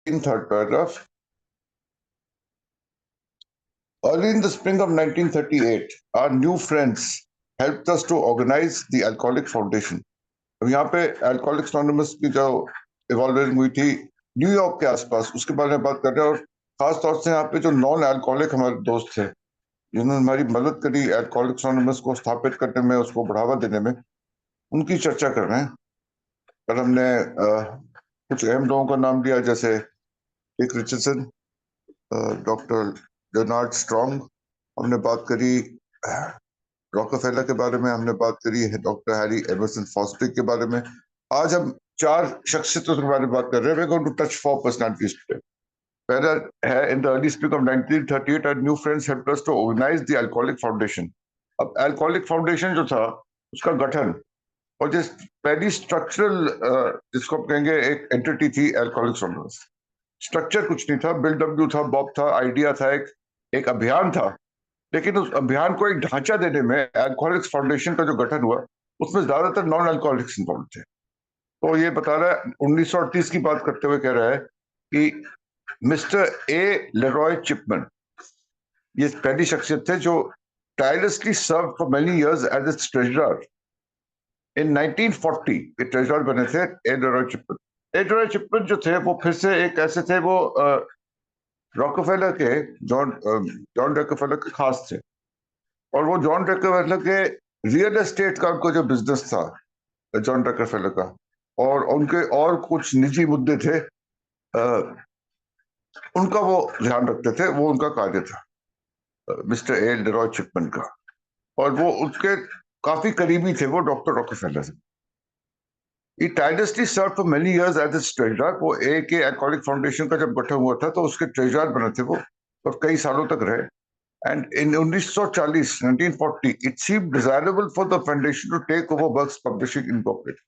In third paragraph, early in the spring of 1938, our new friends helped us to organize the Alcoholic Foundation. अब यहाँ पे Alcoholics Anonymous की जो evolving हुई थी न्यूयॉर्क के आसपास, उसके बारे में बात कर रहे हैं। और खास तौर से यहाँ पे जो नॉन अल्कोहलिक हमारे दोस्त थे जिन्होंने हमारी मदद करी Alcoholics Anonymous को स्थापित करने में, उसको बढ़ावा देने में, उनकी चर्चा कर रहे हैं। कल हमने कुछ अहम लोगों का नाम लिया, जैसे Dick Richardson, doctor Leonard Strong, हमने बात करी रॉकफेलर के बारे में, हमने बात करी है डॉक्टर हैरी एमरसन फॉस्टिक के बारे में। आज हम 4 शख्सियतों के बारे में बात कर रहे हैं। We're going to touch 4 personalities today. पहला है, in the early spring of 1938 our new friends helped us to organize the Alcoholic Foundation. अब Alcoholic Foundation जो था उसका गठन, और जिस पहली स्ट्रक्चरल जिसको आप कहेंगे एक एंटिटी थी Alcoholics Anonymous। स्ट्रक्चर कुछ नहीं था, बिल डब्ल्यू था, बॉब था, आइडिया था, एक अभियान था। लेकिन उस अभियान को एक ढांचा देने में अल्कोहलिक्स फाउंडेशन का जो गठन हुआ उसमें ज्यादातर नॉन अल्कोहलिक्स इन्वॉल्व थे। तो ये बता रहा है, 1938 की बात करते हुए कह रहा है कि मिस्टर ए लेरॉय चिपमैन, ये पहली शख्सियत थे जो tirelessly served for many years as its treasurer. In 1940 ये ट्रेजरर बने थे ए लेरॉय चिपमैन। ए लेरॉय चिपमैन जो थे वो फिर से एक ऐसे थे, वो रॉकफेलर के जॉन रॉकफेलर के खास थे। और वो जॉन रॉकफेलर के रियल एस्टेट का उनको जो बिजनेस था जॉन रॉकफेलर का, और उनके और कुछ निजी मुद्दे थे, उनका वो ध्यान रखते थे। वो उनका कार्य था मिस्टर ए लेरॉय चिपमैन का, और वो उसके काफी करीबी थे वो डॉक्टर रॉकफेलर से। He tirelessly served for many years as its treasurer. वो ए के अल्कोहलिक फाउंडेशन का जब गठन हुआ था तो उसके ट्रेजरर बने थे वो, और कई सालों तक रहे। And in 1940, it seemed desirable for the foundation to take over Works Publishing Incorporated.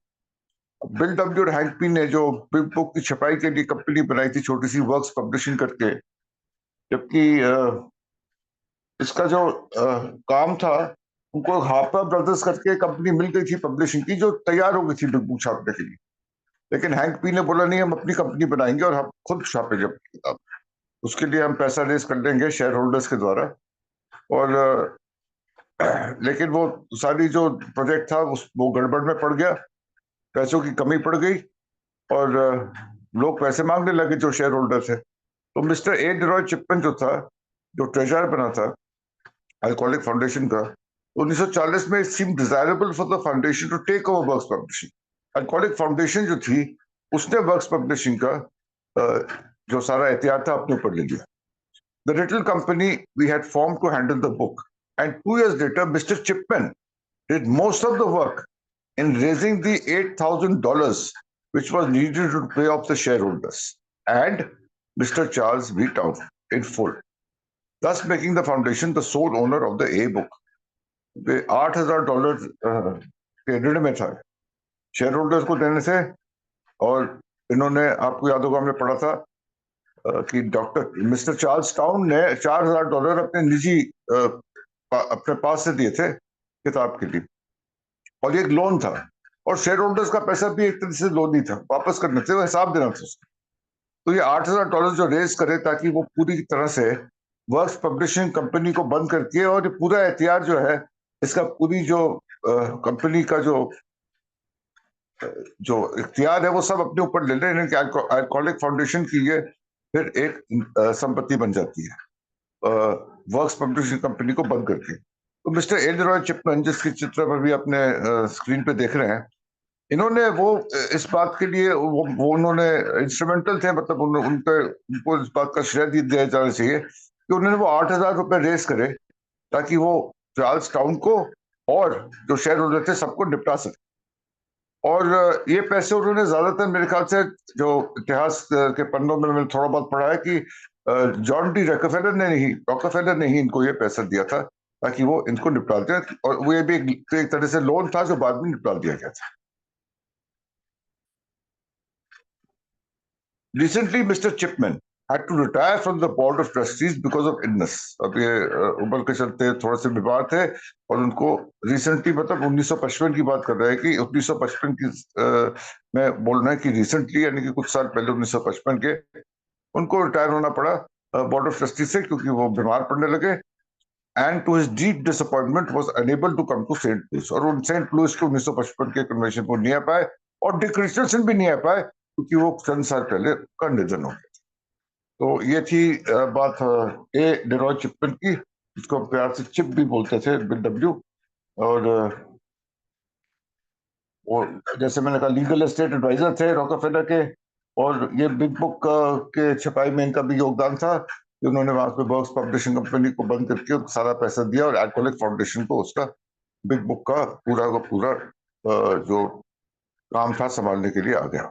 Bill W और हैंक पी ने जो बिग बुक की छपाई के लिए कंपनी बनाई थी छोटी सी, वर्क्स पब्लिशिंग करके, जबकि इसका जो काम था उनको हार्पर ब्रदर्स करके कंपनी मिल गई थी पब्लिशिंग की, जो तैयार हो गई थी बिग बुक छापने के लिए। लेकिन हैंक पी ने बोला नहीं, हम अपनी कंपनी बनाएंगे और हम खुद छापेंगे अपनी किताब, उसके लिए हम पैसा रेज कर लेंगे शेयर होल्डर्स के द्वारा। और लेकिन वो सारी जो प्रोजेक्ट था वो गड़बड़ में पड़ गया, पैसों की कमी पड़ गई, और लोग पैसे मांगने लगे जो शेयर होल्डर थे। तो मिस्टर ए लेरॉय चिपमैन जो था, जो ट्रेजरर बना था अल्कोहलिक फाउंडेशन का, 1940 में it seem desirable for the foundation to take over works publishing. Alcoholic foundation जो थी उसने वर्क्स पब्लिशिंग का जो सारा एहतियात था अपने ऊपर ले लिया। The little company we had formed to handle the book, and 2 years later, Mr. Chipman did most of the work in raising the $8,000 which was needed to pay off the shareholders, and Mr. Charles V. Town in full, thus making the foundation the sole owner of the A book. वे $8,000 के ऋण में था share holders को देने से, और इन्होंने, आपको याद होगा हमने पढ़ा था कि डॉक्टर मिस्टर चार्ल्स टाउन ने $4,000 अपने निजी अपने पास से दिए थे किताब के लिए, और ये एक लोन था, और शेयर होल्डर्स का पैसा भी एक तरह से लोन ही था, वापस करने थे, वो हिसाब देना था उसको। तो ये $8,000 जो रेज करे ताकि वो पूरी तरह से वर्क्स पब्लिशिंग कंपनी को बंद करके, और ये पूरा एहतियात जो है इसका, पूरी जो कंपनी का जो इख्तियार है वो सब अपने ऊपर ले लें। अल्कोहलिक फाउंडेशन की ये फिर एक संपत्ति बन जाती है वर्क्स पब्लिशिंग कंपनी को बंद करके। तो मिस्टर ए लेरॉय चिपमैन, जिसकी चित्र पर भी अपने स्क्रीन पे देख रहे हैं, इन्होंने वो इस बात के लिए वो उन्होंने इंस्ट्रूमेंटल थे, मतलब उनको इस बात का श्रेय दिया जाना चाहिए कि उन्होंने वो $8,000 रेस करे ताकि वो चार्ल्स टाउन को और जो शेयर होल्डर थे सबको निपटा सके। और ये पैसे उन्होंने ज्यादातर, मेरे ख्याल से जो इतिहास के पन्नों में मैंने थोड़ा बहुत पढ़ा है कि जॉन डी रॉकफेलर ने ही इनको ये पैसा दिया था ताकि वो इनको निपटा दें, और वो ये भी एक तरह से लोन था जो बाद में निपटा दिया गया था। Recently, Mr. Chipman had to retire from the board of trustees because of illness. अब ये उम्र के चलते थोड़े से बीमार थे, और उनको रिसेंटली, मतलब 1955 की बात कर रहे हैं कि 1955 की मैं बोल रहा है कि रिसेंटली, यानी कि कुछ साल पहले 1955 के उनको रिटायर होना पड़ा बोर्ड ऑफ ट्रस्टी से, क्योंकि वो बीमार पड़ने लगे। And to his deep disappointment was unable to come to Saint Louis, और उन सेंट लुइस के 1955 के कन्वेंशन को नहीं आ पाए, और डिक रिचर्डसन भी नहीं आ पाए, क्योंकि वो चंद साल पहले का निधन हो गया। तो ये थी बात ए डेरॉय चिपमैन की, जिसको प्यार से चिप भी बोलते थे, डब्ल्यू। और वो जैसे मैंने कहा लीगल एस्टेट एडवाइजर थे रॉकफेलर के, और ये बिग बुक के छपाई में इनका भी योगदान था कि उन्होंने वहां पे बर्क्स पब्लिशिंग कंपनी को बंद करके सारा पैसा दिया, और अल्कोहलिक फाउंडेशन को उसका बिग बुक का पूरा जो काम था संभालने के लिए आ गया।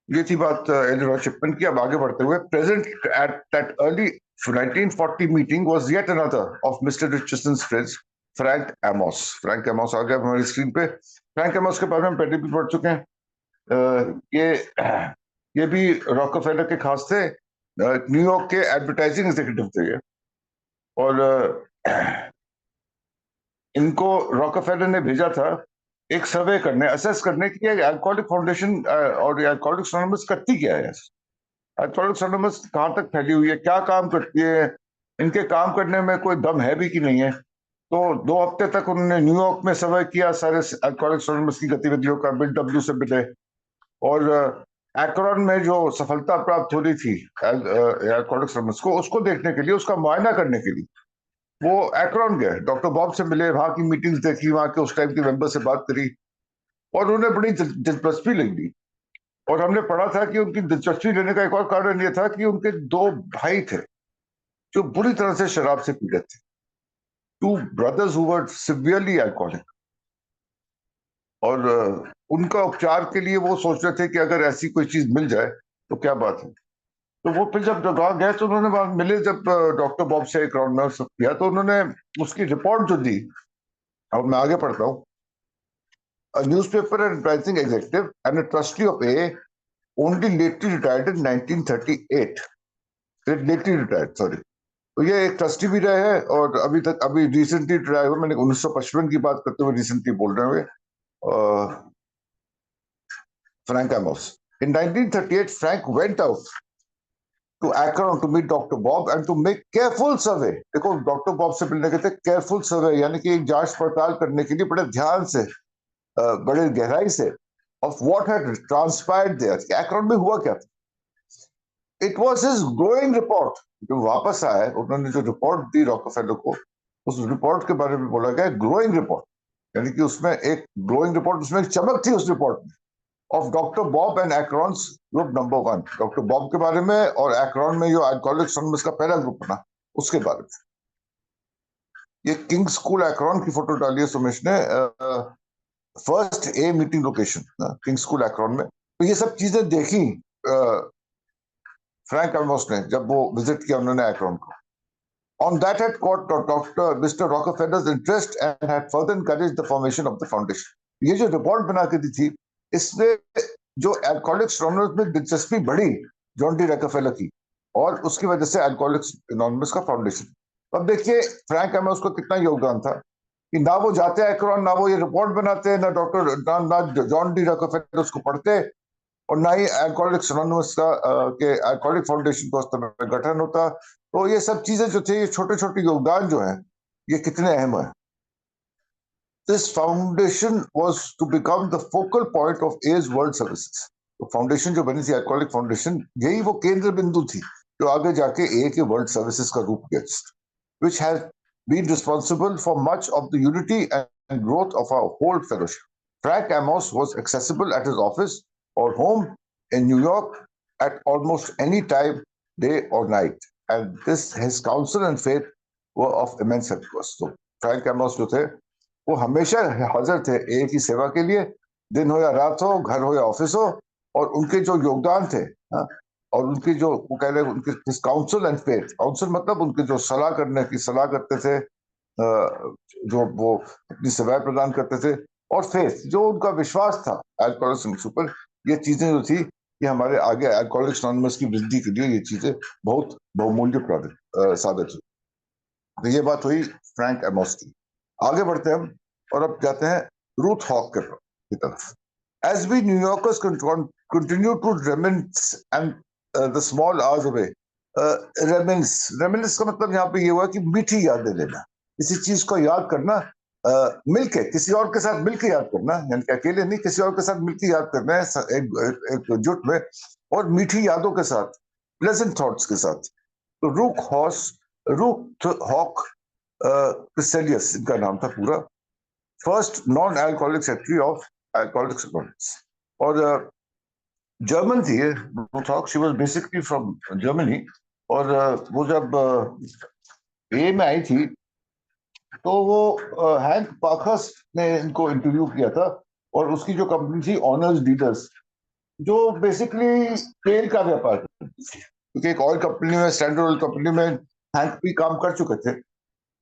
ये थी बात एलिनोर चिपमैन की। अब आगे बढ़ते हुए, present at that early 1940 meeting was yet another of Mr Richardson's friends, Frank Amos. Frank Amos आ गया हमारी स्क्रीन पे। फ्रैंक एमोस के बारे में हम पहले भी पढ़ चुके हैं। ये भी रॉकफेलर के खास थे, न्यूयॉर्क के एडवर्टाइजिंग एग्जीक्यूटिव थे ये। और इनको रॉकफेलर ने भेजा था एक सर्वे करने, असेस करने की अल्कोहलिक फाउंडेशन और अल्कोहलिक्स एनोनिमस करती क्या है, अल्कोहलिक्स एनोनिमस कहाँ तक फैली हुई है, क्या काम करती है, इनके काम करने में कोई दम है भी कि नहीं है। तो 2 हफ्ते तक उन्होंने न्यूयॉर्क में सर्वे किया सारे अल्कोहलिक्स एनोनिमस की गतिविधियों का, बिल डब्ल्यू से मिले, और एक्रोन में जो सफलता प्राप्त हो रही थी अल्कोहलिक्स एनोनिमस को, उसको देखने के लिए, उसका मुआयना करने के लिए वो एक्रोन गए, डॉक्टर बॉब से मिले, वहां की मीटिंग्स देखी, वहां के उस टाइम के मेंबर से बात करी, और उन्हें बड़ी दिलचस्पी लगी। और हमने पढ़ा था कि उनकी दिलचस्पी लेने का एक और कारण यह था कि उनके 2 भाई थे जो बुरी तरह से शराब से पीड़ित थे, 2 brothers who were severely alcoholic, और उनका उपचार के लिए वो सोच रहे थे कि अगर ऐसी कोई चीज मिल जाए तो क्या बात है। तो वो फिर जब वहां गए तो उन्होंने वहां मिले, जब डॉक्टर बॉब से एक राउंड में सब किया, तो उन्होंने उसकी रिपोर्ट जो दी, और मैं आगे पढ़ता हूँ। A newspaper advertising executive and a trustee of AA, only lately retired in 1938. Lately retired, sorry. तो ये एक ट्रस्टी भी रहे हैं, और अभी रिसेंटली रिटायर हुए। मैंने 1955 की बात करते हुए रिसेंटली बोल रहे हुए Frank Amos. In 1938, Frank went out to Akron to meet Dr. Bob and to make careful survey. देखो, डॉक्टर बॉब से मिलने के थे, केयरफुल सर्वे यानी कि एक जांच पड़ताल करने के लिए बड़े ध्यान से, बड़े गहराई से, of what had transpired there, Akron में हुआ क्या था। It was his glowing report. जो वापस आए, उन्होंने जो रिपोर्ट दी रॉकफेलर को, उस रिपोर्ट के बारे में बोला गया ग्लोइंग रिपोर्ट, यानी कि उसमें एक ग्लोइंग रिपोर्ट, उसमें एक चमक थी उस रिपोर्ट में, of doctor Bob and Akron's group number 1, doctor Bob के बारे में, और एक्रॉन में जो अल्कोहलिक्स एनोनिमस का पहला ग्रुप बना उसके बारे में। ये किंग स्कूल एक्रॉन की फोटो डाली है सुमेश ने, first a meeting location king school एक्रॉन में। तो ये सब चीजें देखी फ्रैंक एमोस ने जब वो विजिट किया उन्होंने एक्रॉन को। On that had caught Mr. Rockefeller's interest and had further encouraged the formation of the foundation. ये जो रिपोर्ट बना के दी थी, इसने जो अल्कोहलिक्स एनोनिमस में दिलचस्पी बढ़ी जॉन डी रॉकफेलर की, और उसकी वजह से अल्कोहलिक्स एनोनिमस का फाउंडेशन। अब देखिए फ्रैंक एमोस को कितना योगदान था कि ना वो जाते एक्रोन, ना वो ये रिपोर्ट बनाते, ना जॉन डी रॉकफेलर उसको पढ़ते, और ना ही अल्कोहलिक्स एनोनिमस का के अल्कोहलिक फाउंडेशन का उस तरह गठन होता। तो ये सब चीजें जो थे, ये छोटे छोटे योगदान जो है, ये कितने अहम है। This foundation was to become the focal point of A's World Services. तो फाउंडेशन जो बनी थी अल्कोहलिक फाउंडेशन, यही वो केंद्र बिंदु थी जो आगे जाके ए के वर्ल्ड सर्विसेज का रूप लिया, which has been responsible for much of the unity and growth of our whole fellowship. Frank Amos was accessible at his office or home in New York at almost any time, day or night, and his counsel and faith were of immense help to us. So Frank Amos जो थे, वो हमेशा हाजिर थे ए की सेवा के लिए, दिन हो या रात हो, घर हो या ऑफिस हो, और उनके जो योगदान थे, और उनकी जो वो कह रहे उनके काउंसिल एंड फेथ, काउंसिल मतलब उनके जो सलाह करते थे, जो वो अपनी सेवाएं प्रदान करते थे, और फेथ जो उनका विश्वास था अल्कोहलिक्स पर, ये चीजें जो थी, ये हमारे आगे अल्कोहलिक्स एनोनिमस की वृद्धि के लिए ये चीजें बहुत बहुमूल्य साबित हुई। तो ये बात हुई फ्रैंक एमोस की। आगे बढ़ते हैं हम, और अब जाते हैं रूथ हॉक की तरफ। As we New Yorkers continue to reminisce and the small hours away, रेमिनिस का मतलब यहाँ पे ये हुआ कि मीठी यादें लेना, किसी चीज को याद करना मिलके, किसी और के साथ मिलके याद करना, यानी कि अकेले नहीं, किसी और के साथ मिलके याद करना है, एक जुट में, और मीठी यादों के साथ, प्लेजेंट थॉट्स के साथ। तो रूथ हॉक क्रिस्टेलियस इनका नाम था पूरा, first non alcoholic secretary of alcoholics anonymous, और जर्मन थी ये Ruth Hock, she was basically from Germany. और वो जब ए में आई थी तो वो हैंक पाखस ने इनको इंटरव्यू किया था, और उसकी जो कंपनी थी ऑनर्स डीलर्स, जो बेसिकली तेल का व्यापार करती थी, क्योंकि एक ऑयल कंपनी में, स्टैंडर्ड ऑयल कंपनी में हैंक भी काम कर चुके थे,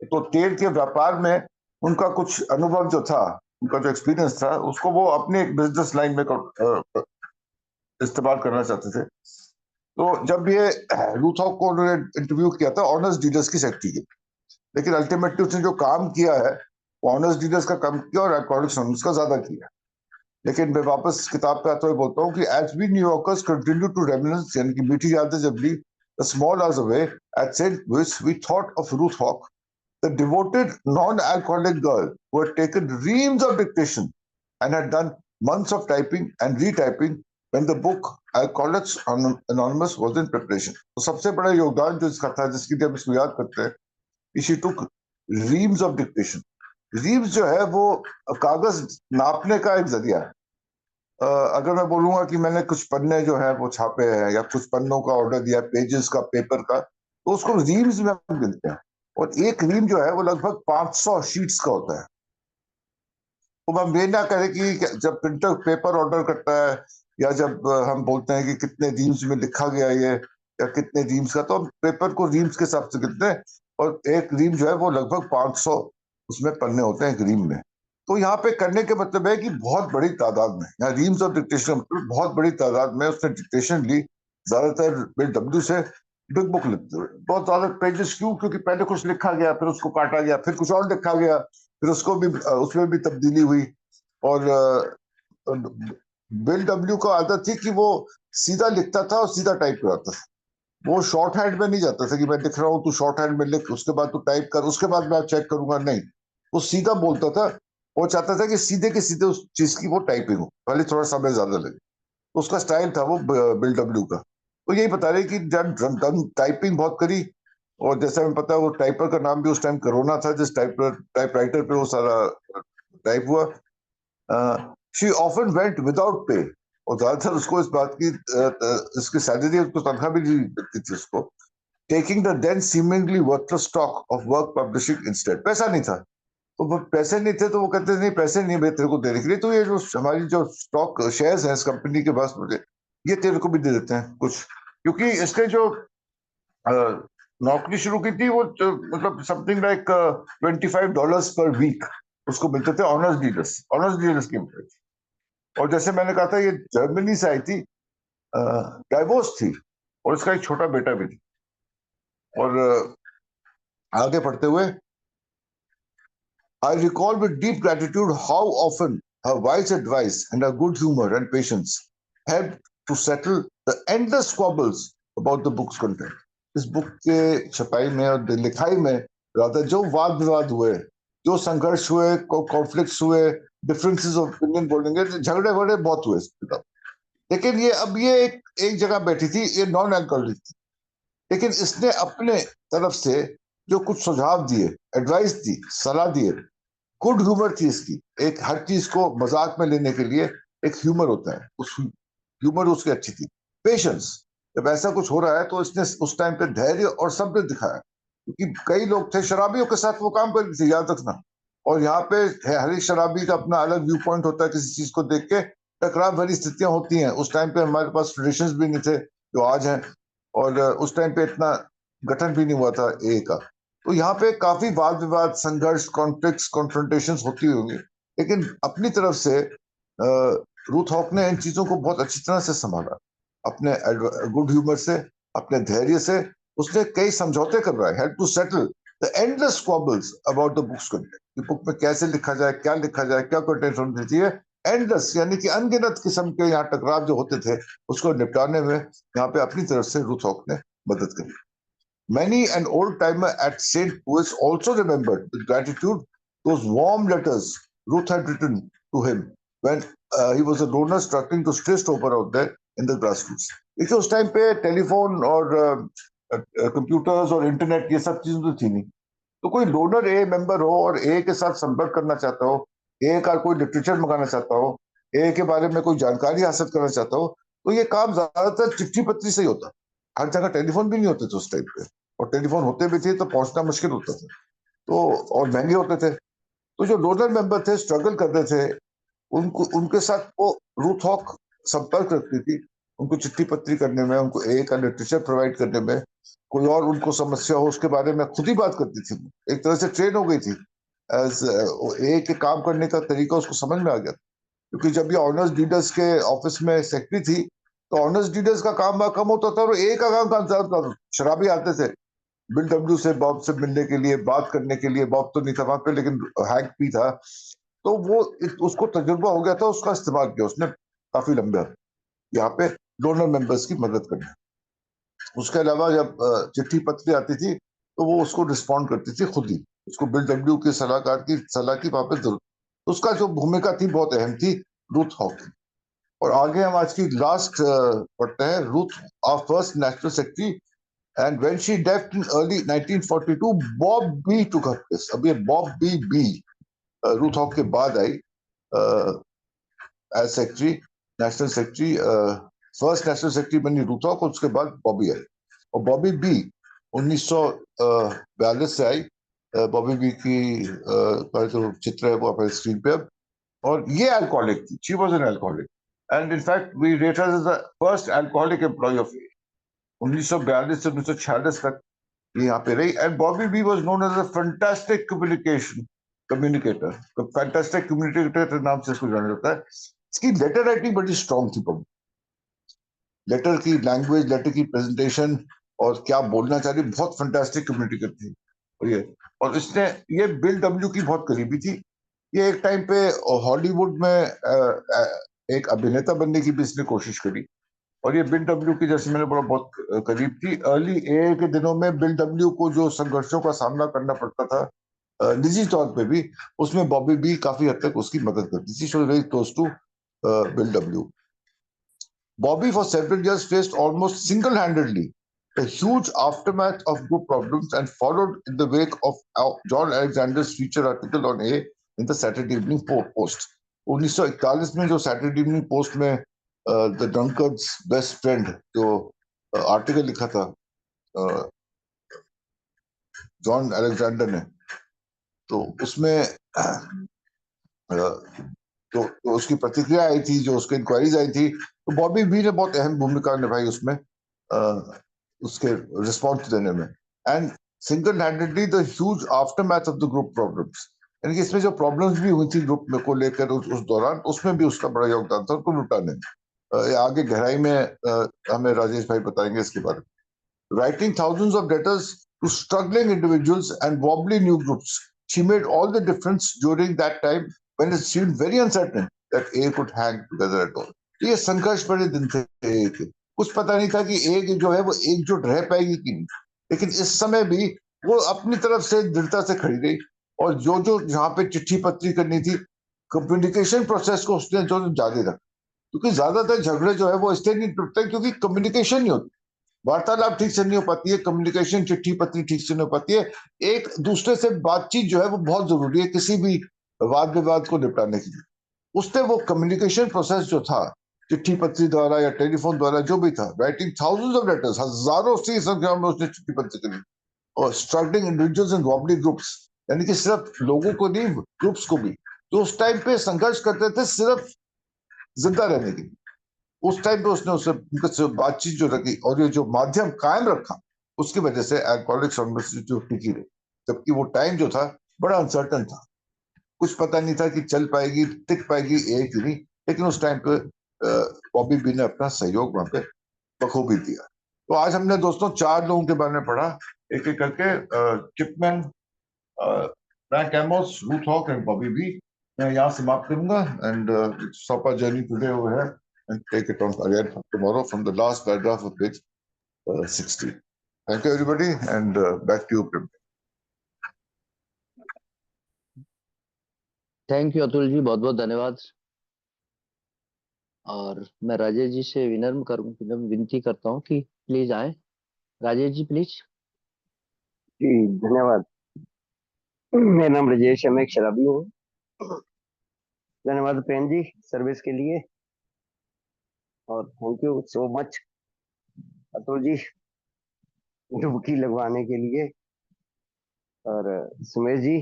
तो तेल के व्यापार में उनका कुछ अनुभव जो था, उनका जो एक्सपीरियंस था, उसको वो अपने एक बिजनेस लाइन में इस्तेमाल करना चाहते थे। तो जब ये रूथ हॉक को उन्होंने इंटरव्यू किया था ऑनर्स डीलर्स की सेक्रेटरी के, लेकिन अल्टीमेटली उसने जो काम किया है वो ऑनर्स डीलर्स का कम किया और अल्कोहलिक्स अनोनिमस का ज्यादा किया। लेकिन मैं वापस किताब पे आते हुए बोलता हूँ कि as we New Yorkers continue to reminisce, यानी कि मीठी यादें जब ली, the small hours away at Saint Louis, we thought of Ruth Hock, the devoted non-alcoholic girl who had taken reams of dictation and had done months of typing and retyping when the book Alcoholics Anonymous was in preparation. तो सबसे बड़ा योगदान जो इसका था, जिसकी हम इसको याद करते हैं, she took reams of dictation. reams जो है वो कागज नापने का एक जरिया है। अगर मैं बोलूंगा कि मैंने कुछ पन्ने जो है वो छापे हैं, या कुछ पन्नों का ऑर्डर दिया, पेजेस का, पेपर का, तो उसको रीम्स में हम गिनते हैं, और एक रीम जो है वो लगभग 500 शीट्स का होता है। तो हम ये ना करें कि जब प्रिंटर पेपर ऑर्डर करता है, या जब हम बोलते हैं कि कितने रीम्स में लिखा गया ये, या कितने रीम्स का, तो हम पेपर को रीम्स के हिसाब से गिनते हैं, और एक रीम जो है वो लगभग 500 उसमें पन्ने होते हैं एक रीम में। तो यहाँ पे करने के मतलब है कि बहुत बड़ी तादाद में, यहाँ रीम्स ऑफ डिक्टेशन मतलब बहुत बड़ी तादाद में उसने डिक्टेशन ली, ज्यादातर बिल डब्ल्यू से, बिग बुक लिखते हुए बहुत ज्यादा पेजेस। क्यों? क्योंकि पहले कुछ लिखा गया, फिर उसको काटा गया, फिर कुछ और लिखा गया, फिर उसको भी उसमें भी तब्दीली हुई। और बिल डब्ल्यू को आदत थी कि वो सीधा लिखता था और सीधा टाइप कराता था, वो शॉर्ट हैंड में नहीं जाता था कि मैं लिख रहा हूँ, तू शॉर्ट हैंड में लिख, उसके बाद तू टाइप कर, उसके बाद मैं चेक करूंगा, नहीं, वो सीधा बोलता था। वो चाहता था कि सीधे के सीधे उस चीज की वो टाइपिंग हो, भले थोड़ा समय ज्यादा लगे। तो उसका स्टाइल था वो बिल डब्ल्यू का। तो यही बता रहे कि जब टाइपिंग बहुत करी, और जैसा हमें पता है वो टाइपर का नाम भी उस टाइम कोरोना था, जिस टाइपराइटर पे वो सारा टाइप हुआ। She often went without pay, और ज्यादातर उसको इस बात की इसकी सैलरी, उसको तनख्वाह भी नहीं मिलती थी उसको, taking the then seemingly worthless stock of work publishing instead. पैसा नहीं था, तो वो पैसे नहीं थे, तो वो कहते नहीं पैसे नहीं मैं तेरे को देने के लिए, तो ये जो हमारी जो स्टॉक शेयर्स हैं इस कंपनी के पास, मुझे ये तेरे को भी दे देते हैं कुछ, क्योंकि इसने जो नौकरी शुरू की थी वो मतलब समथिंग लाइक $25 पर वीक उसको मिलते थे, ऑनर्स डीलर्स की एम्प्लॉय थी। और जैसे मैंने कहा था ये जर्मनी से आई थी, डाइवोर्स थी, और इसका एक छोटा बेटा भी था। और आगे पढ़ते हुए, I recall with deep gratitude how often her wise advice and her good humor and patience helped to settle the endless squabbles about the book's content. इस बुक के छपाई में और लिखाई में rather जो वाद विवाद हुए, जो संघर्ष हुए, कॉन्फ्लिक्ट्स हुए, डिफरेंसेस ऑफ ओपिनियन बोलेंगे, झगड़े वगड़े बहुत हुए इस किताब। लेकिन ये एक जगह बैठी थी, ये नॉन अल्कोहलिक थी, लेकिन इसने अपने तरफ से जो कुछ सुझाव दिए, एडवाइस दी, सलाह दिए, गुड ह्यूमर थी इसकी, एक हर चीज को मजाक में लेने के लिए एक ह्यूमर होता है, उस ह्यूमर उसकी अच्छी थी। पेशेंस, जब ऐसा कुछ हो रहा है तो इसने उस टाइम पे धैर्य और सब्र दिखाया, क्योंकि कई लोग थे शराबियों के साथ वो काम कर रहे थे, याद रखना। और यहाँ पे हर एक शराबी का अपना अलग व्यू पॉइंट होता है, किसी चीज को देख के टकराव भरी स्थितियां होती हैं। उस टाइम पे हमारे पास ट्रेडिशंस भी नहीं थे जो आज हैं, और उस टाइम पे इतना गठन भी नहीं हुआ था ए का। तो यहाँ पे काफी वाद विवाद, संघर्ष, कॉन्फ्लिक्ट्स, कॉन्फ्रंटेशंस होती होंगी, लेकिन अपनी तरफ से रूथ हॉक ने इन चीजों को बहुत अच्छी तरह से संभाला, अपने गुड ह्यूमर से, अपने धैर्य से। उसने कई समझौते कर रहा है, help to settle the endless squabbles about the book's content, कि बुक में कैसे लिखा जाए, क्या लिखा जाए, क्या कंटेंट होना चाहिए, एंडलेस यानी कि अनगिनत किस्म के यहाँ टकराव जो होते थे उसको निपटाने में यहाँ पे अपनी तरफ से रुथ हॉक ने मदद करी। Many an old timer at St. Louis also remembered with gratitude those warm letters Ruth had written to him when he was a loner struggling to stay sober out there in the grassroots. देखिए उस time पे telephone और computers और internet ये सब चीजें तो थी नहीं, तो कोई लोनर ए मेंबर हो और ए के साथ संपर्क करना चाहता हो, ए का कोई लिटरेचर मंगाना चाहता हो, ए के बारे में कोई जानकारी हासिल करना चाहता हो, तो ये काम ज्यादातर चिट्ठी पत्री से ही होता। हर जगह टेलीफोन भी नहीं होते थे उस टाइम पे, और टेलीफोन होते भी थे तो पहुंचना मुश्किल होता था, तो और महंगे होते थे। तो जो लोनर मेंबर थे, स्ट्रगल कर रहे थे, उनको उनके साथ वो रूथ हॉक संपर्क रखती थी, उनको चिट्ठी पत्री करने में, उनको ए का लिटरेचर प्रोवाइड करने में, कोई और उनको समस्या हो उसके बारे में खुद ही बात करती थी। एक तरह से ट्रेन हो गई थी, एज ए के काम करने का तरीका उसको समझ में आ गया, क्योंकि जब ये ऑनर्स डीडर्स के ऑफिस में सेक्रेटरी थी तो ऑनर्स डीडर्स का काम कम होता था और ए का काम ज्यादा था। शराबी आते थे बिल डब्ल्यू से, बॉब से मिलने के लिए, बात करने के लिए। बॉब तो नहीं था वहां पे, लेकिन हैंक भी था, तो वो उसको तजुर्बा हो गया था, उसका इस्तेमाल किया उसने काफी लंबे यहाँ पे डोनर मेंबर्स की मदद करने। उसके अलावा जब चिट्ठी पत्री आती थी तो वो उसको रिस्पॉन्ड करती थी खुद ही, उसको बिल डब्ल्यू के सलाहकार की सलाह की वहां पे जरूरत, उसका जो भूमिका थी बहुत अहम थी रूथ हॉक। और आगे हम आज की लास्ट पढ़ते हैं, Ruth our first national secretary and when she death in early 1942 Bob B took her place. अब ये बॉब बी रूथ हॉक के बाद आई as secretary, national secretary. First national secretary बनी रूथ हॉक, उसके बाद बॉबी आई, और बॉबी बी 1942 से आई। बॉबी बी की का जो चित्र है वो अपने स्क्रीन पे अब, और ये अल्कोहलिक थी, she was an alcoholic and in fact we rate her as the first alcoholic employ of 1942 से 1946 तक ये यहाँ पे रही। And Bobby B was known as a fantastic communicator, fantastic communicator के नाम से इसको जाना जाता है। इसकी लेटर राइटिंग बड़ी स्ट्रॉन्ग थी, लेटर की लैंग्वेज, लेटर की प्रेजेंटेशन और क्या बोलना चाह रही, बहुत फैंटास्टिक कम्युनिकेटर थी। और इसने ये बिल डब्ल्यू की बहुत करीबी थी। ये एक टाइम पे हॉलीवुड में एक अभिनेता बनने की भी इसने कोशिश करी, और ये बिल डब्ल्यू की, जैसे मैंने बोला, बहुत करीब थी। अर्ली ए के दिनों में बिल डब्ल्यू को जो संघर्षों का सामना करना पड़ता था निजी तौर पे भी, उसमें बॉबी बी काफी हद तक उसकी मदद करती थी। She was very close to Bill W. Bobby, for several years, faced almost single-handedly the huge aftermath of group problems and followed in the wake of John Alexander's feature article on A in the Saturday Evening Post. 1941 में जो Saturday evening post में the drunkards best friend जो article लिखा था John Alexander ने, तो उसमें तो उसकी प्रतिक्रिया आई थी, जो उसकी इंक्वायरीज आई थी, तो बॉबी बी ने बहुत अहम भूमिका निभाई उसमें, उसके रिस्पॉन्स देने में। And single handedly the huge aftermath of the group problems, यानी कि इसमें जो प्रॉब्लम्स भी हुई थी ग्रुप में को लेकर उस दौरान, उसमें भी उसका बड़ा योगदान था, उनको निपटाने में। आगे गहराई में हमें राजेश भाई बताएंगे इसके बारे में। Writing thousands of letters to struggling individuals and wobbly new groups, she made all the difference during that time when it seemed very uncertain that A could hang together at all. ये संघर्ष भरे दिन थे A के, कुछ पता नहीं था कि A जो है वो एकजुट रह पाएगी कि नहीं, लेकिन इस समय भी वो अपनी तरफ से दृढ़ता से खड़ी रही, और जो जो जहाँ पे चिट्ठी पत्री करनी थी, कम्युनिकेशन प्रोसेस को उसने जो जारी रखा, क्योंकि ज्यादातर झगड़े जो है वो इसलिए नहीं टूटते क्योंकि कम्युनिकेशन नहीं होती, वार्तालाप ठीक से नहीं हो पाती है, कम्युनिकेशन चिट्ठी पत्री ठीक से नहीं हो पाती है। एक दूसरे से बातचीत जो है वो बहुत जरूरी है किसी भी वाद विवाद को निपटाने के लिए। उसने वो कम्युनिकेशन प्रोसेस जो था, चिट्ठी पत्री द्वारा या टेलीफोन द्वारा जो भी था, राइटिंग थाउजेंड्स ऑफ लेटर्स, हजारों की संख्या में उसने चिट्ठी पत्री करी, और struggling individuals and wobbly groups, यानी कि सिर्फ लोगों को नहीं, ग्रुप्स को भी, जो उस टाइम पे संघर्ष करते थे सिर्फ जिंदा रहने के लिए, उस टाइम पे उसने उससे बातचीत जो रखी और ये जो माध्यम कायम रखा, उसकी वजह से अल्कोहलिक्स एनोनिमस जो टिकी रही। जबकि वो टाइम जो था बड़ा अनसर्टन था, कुछ पता नहीं था कि चल पाएगी, टिक पाएगी एक ही नहीं, लेकिन उस टाइम पे बॉबी बी ने अपना सहयोग वहां पे बखूबी दिया। तो आज हमने दोस्तों 4 लोगों के बारे में पढ़ा, एक एक करके, Chipman, Frank Amos, Ruth Hock and Bobby B. मैं यहाँ समाप्त करूंगा and stop our journey today over here and take it on again tomorrow from the last paragraph of page 60. Thank you everybody and back to you, Prem. Thank you Atul ji, बहुत बहुत धन्यवाद। और मैं राजेश जी से विनम्र विनती करता हूँ कि प्लीज आए। राजेश जी प्लीज। जी धन्यवाद। मेरा नाम राजेश है, मैं एक शराबी हूँ। धन्यवाद प्रेम जी सर्विस के लिए, और thank you so much Atul ji डुबकी लगवाने के लिए। और सुमेश जी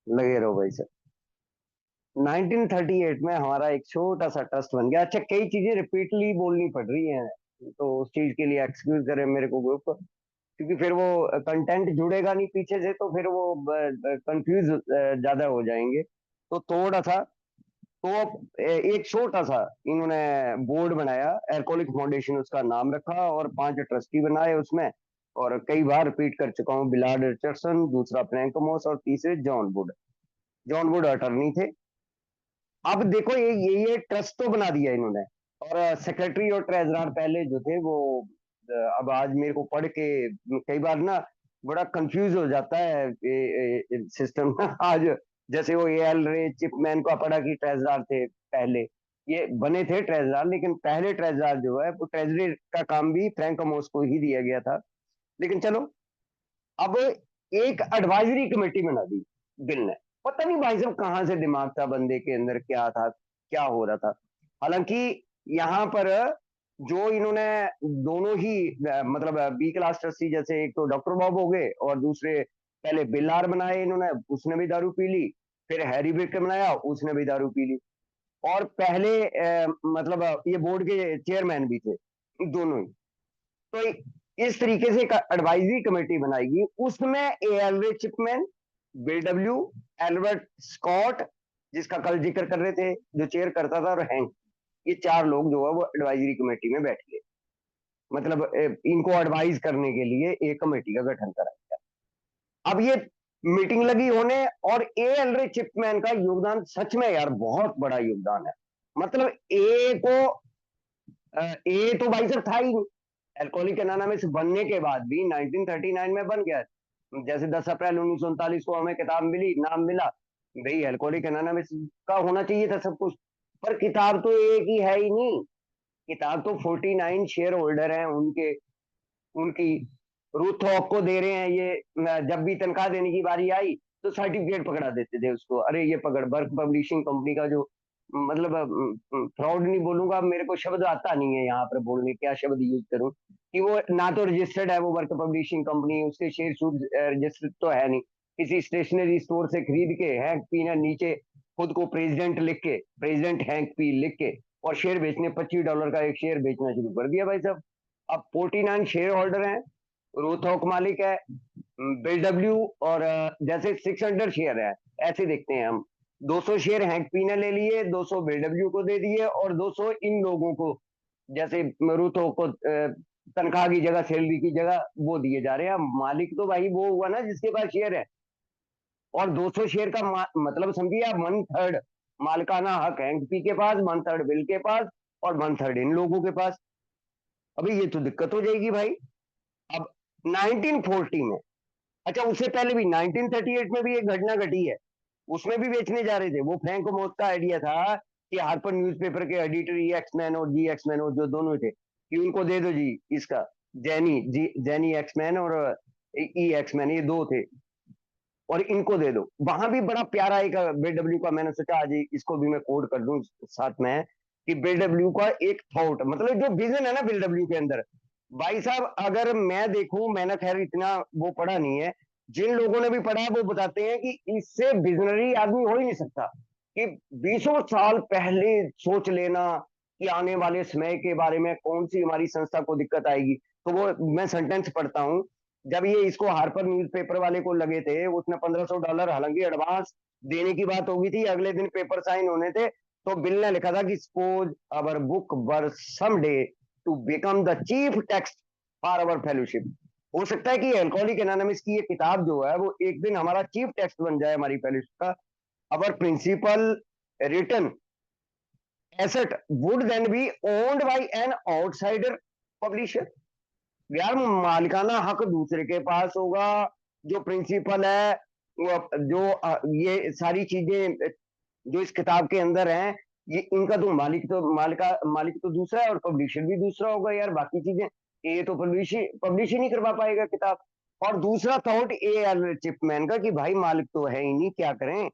लगे रहो भाई सर। 1938 में हमारा एक छोटा सा ट्रस्ट बन गया। अच्छा, कई चीजें रिपीटली बोलनी पड़ रही हैं, तो उस चीज के लिए एक्सक्यूज करें मेरे को ग्रुप, क्योंकि फिर वो कंटेंट जुड़ेगा नहीं पीछे से, तो फिर वो कंफ्यूज ज्यादा हो जाएंगे। तो थोड़ा सा, तो एक छोटा सा इन्होंने बोर्ड बनाया, एल्कोहलिक फाउंडेशन उसका नाम रखा, और 5 ट्रस्टी बनाए उसमें, और कई बार रिपीट कर चुका हूँ। बिलार्ड रिचर्डसन, दूसरा फ्रैंक मोस, और तीसरे John would. John would attorney थे। अब देखो ये ट्रस्ट तो बना दिया इन्होंने, और सेक्रेटरी और ट्रेजरर पहले जो थे वो अब आज मेरे को पढ़ के कई बार ना बड़ा कंफ्यूज हो जाता है सिस्टम आज जैसे वो एल रे चिपमैन को पढ़ा कि ट्रेजरर थे पहले, ये बने थे ट्रेजरर, लेकिन पहले ट्रेजरर जो है वो ट्रेजरी का काम भी फ्रैंक मोस को ही दिया गया था। लेकिन चलो, अब एक एडवाइजरी कमेटी बना दी बिल ने। पता नहीं भाई साहब कहां से दिमाग था बंदे के अंदर, क्या था, क्या हो रहा था। हालांकि यहाँ पर जो इन्होंने दोनों ही मतलब बी क्लास ट्रस्टी, जैसे एक तो डॉक्टर बॉब हो गए, और दूसरे पहले बिल आर बनाए इन्होंने, उसने भी दारू पी ली। फिर हैरी बेकर बनाया, उसने भी दारू पी ली। और पहले मतलब ये बोर्ड के चेयरमैन भी थे दोनों ही। तो इस तरीके से एक एडवाइजरी कमेटी बनाएगी, उसमें एलवे Chipman, Bill W, Albert Scott जिसका कल जिक्र कर रहे थे जो चेयर करता था, और हैंक, ये 4 लोग जो है वो एडवाइजरी कमेटी में बैठ गए। मतलब इनको एडवाइज करने के लिए एक कमेटी का गठन करा गया। अब ये मीटिंग लगी होने, और ए एलरे चिपमैन का योगदान सच में यार बहुत बड़ा योगदान है। मतलब ए को ए तो भाई साहब था ही नहीं। एल्कोहलिक एनोनिमस बनने के बाद भी 1939 में बन गया। जैसे 10 अप्रैल 1939 को हमें किताब मिली, नाम मिला, भाई एल्कोहलिक एनोनिमस का होना चाहिए था सब कुछ, पर किताब तो एक ही है ही नहीं। किताब तो 49 शेयर होल्डर हैं उनके, उनकी रूथ हॉक को दे रहे हैं ये। जब भी तनख्वाह देने की बारी आई तो सर्टिफिकेट पकड़ा देते थे उसको, अरे ये पकड़। बर्क पब्लिशिंग कंपनी का जो, मतलब फ्रॉड नहीं बोलूंगा, मेरे को शब्द आता नहीं है यहाँ पर बोलने, क्या शब्द यूज करूं, कि वो ना तो रजिस्टर्ड है वो वर्क पब्लिशिंग कंपनी, उसके शेयर शूट रजिस्टर्ड तो है नहीं। किसी स्टेशनरी स्टोर से खरीद के हैंक पी ने नीचे खुद को प्रेसिडेंट लिख के, प्रेसिडेंट हैंक पी लिख के, और शेयर बेचने $25 का एक शेयर बेचना शुरू कर दिया भाई साहब। अब 49 शेयर होल्डर हैं, रूथॉक मालिक है, बिल डब्ल्यू, और जैसे 600 शेयर है, ऐसे देखते हैं हम। 200 शेयर हैंक पी ने ले लिए, 200 बिल डब्ल्यू को दे दिए, और 200 इन लोगों को, जैसे रूथॉक को तनख्वाह की जगह, सैलरी की जगह वो दिए जा रहे हैं। मालिक तो भाई वो हुआ ना जिसके पास शेयर है। और 200 शेयर का मतलब समझिए आप, 1/3 मालिकाना हक हैंक पी के पास, 1/3 बिल के पास, और 1/3 इन लोगों के पास। अभी ये तो दिक्कत हो जाएगी भाई। अब 1940 में, अच्छा उससे पहले भी 1938 में भी एक घटना घटी है, उसमें भी बेचने जा रहे थे। वो फ्रैंक मोस का आइडिया था कि हार्पर न्यूज़पेपर के एडिटर ई एक्समैन और जी एक्समैन, और जो दोनों थे, कि उनको दे दो जी इसका, जेनी एक्समैन और ई एक्समैन, ये 2 थे, और इनको दे दो। वहां भी बड़ा प्यारा एक बेडब्ल्यू का, मैंने सोचा आज इसको भी मैं कोड कर दूं साथ में, कि बेडब्ल्यू का एक थॉट, मतलब जो विजन है ना बेडब्ल्यू के अंदर, भाई साहब अगर मैं देखूं, मैंने खैर इतना वो पढ़ा नहीं है, जिन लोगों ने भी पढ़ा है वो बताते हैं कि इससे विजनरी आदमी हो ही नहीं सकता, कि 20 साल पहले सोच लेना कि आने वाले समय के बारे में कौन सी हमारी संस्था को दिक्कत आएगी। तो वो मैं सेंटेंस पढ़ता हूं, जब ये इसको हार्पर न्यूज़पेपर वाले को लगे थे, उसने $1500 हालांकि एडवांस देने की बात होगी थी, अगले दिन पेपर साइन होने थे, तो बिल ने लिखा था कि suppose our book were someday to become the chief text for our fellowship. हो सकता है कि एल्कोहलिक एनोनिमस की ये किताब जो है वो एक दिन हमारा चीफ टेक्स्ट बन जाए हमारी फेलोशिप का। our principal written asset would then be owned by an outsider publisher. यार मालिकाना हक दूसरे के पास होगा, जो प्रिंसिपल है जो ये सारी चीजें जो इस किताब के अंदर हैं, ये इनका तो मालिक तो दूसरा है और पब्लिशर भी दूसरा होगा यार। बाकी चीजें ये तो पब्लिश ही नहीं करवा पाएगा किताब। और दूसरा थॉट ए चिपमैन का कि भाई मालिक तो है ही नहीं, क्या करें।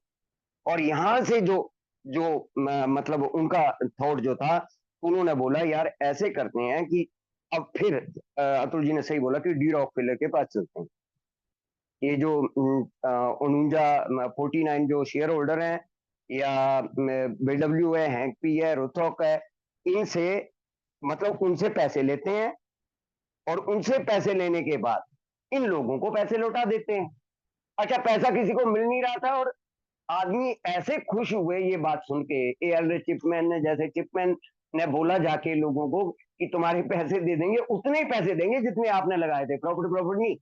और यहां से जो जो मतलब उनका थॉट जो था, उन्होंने बोला यार ऐसे करते हैं कि अब फिर अतुल जी ने सही बोला कि डी रॉकफेलर के पास चलते हैं। ये जो 49 जो शेयर होल्डर हैं, या बीडब्ल्यू है, हैंक पी है, रोथॉक है, इनसे मतलब उनसे पैसे लेते हैं और उनसे पैसे लेने के बाद इन लोगों को पैसे लौटा देते हैं। अच्छा, पैसा किसी को मिल नहीं रहा था और आदमी ऐसे खुश हुए ये बात सुन के, ए चिपमैन ने, जैसे चिपमैन ने बोला जाके लोगों को कि तुम्हारे पैसे दे देंगे, उतने ही पैसे देंगे जितने आपने लगाए थे, प्रॉफिट नहीं।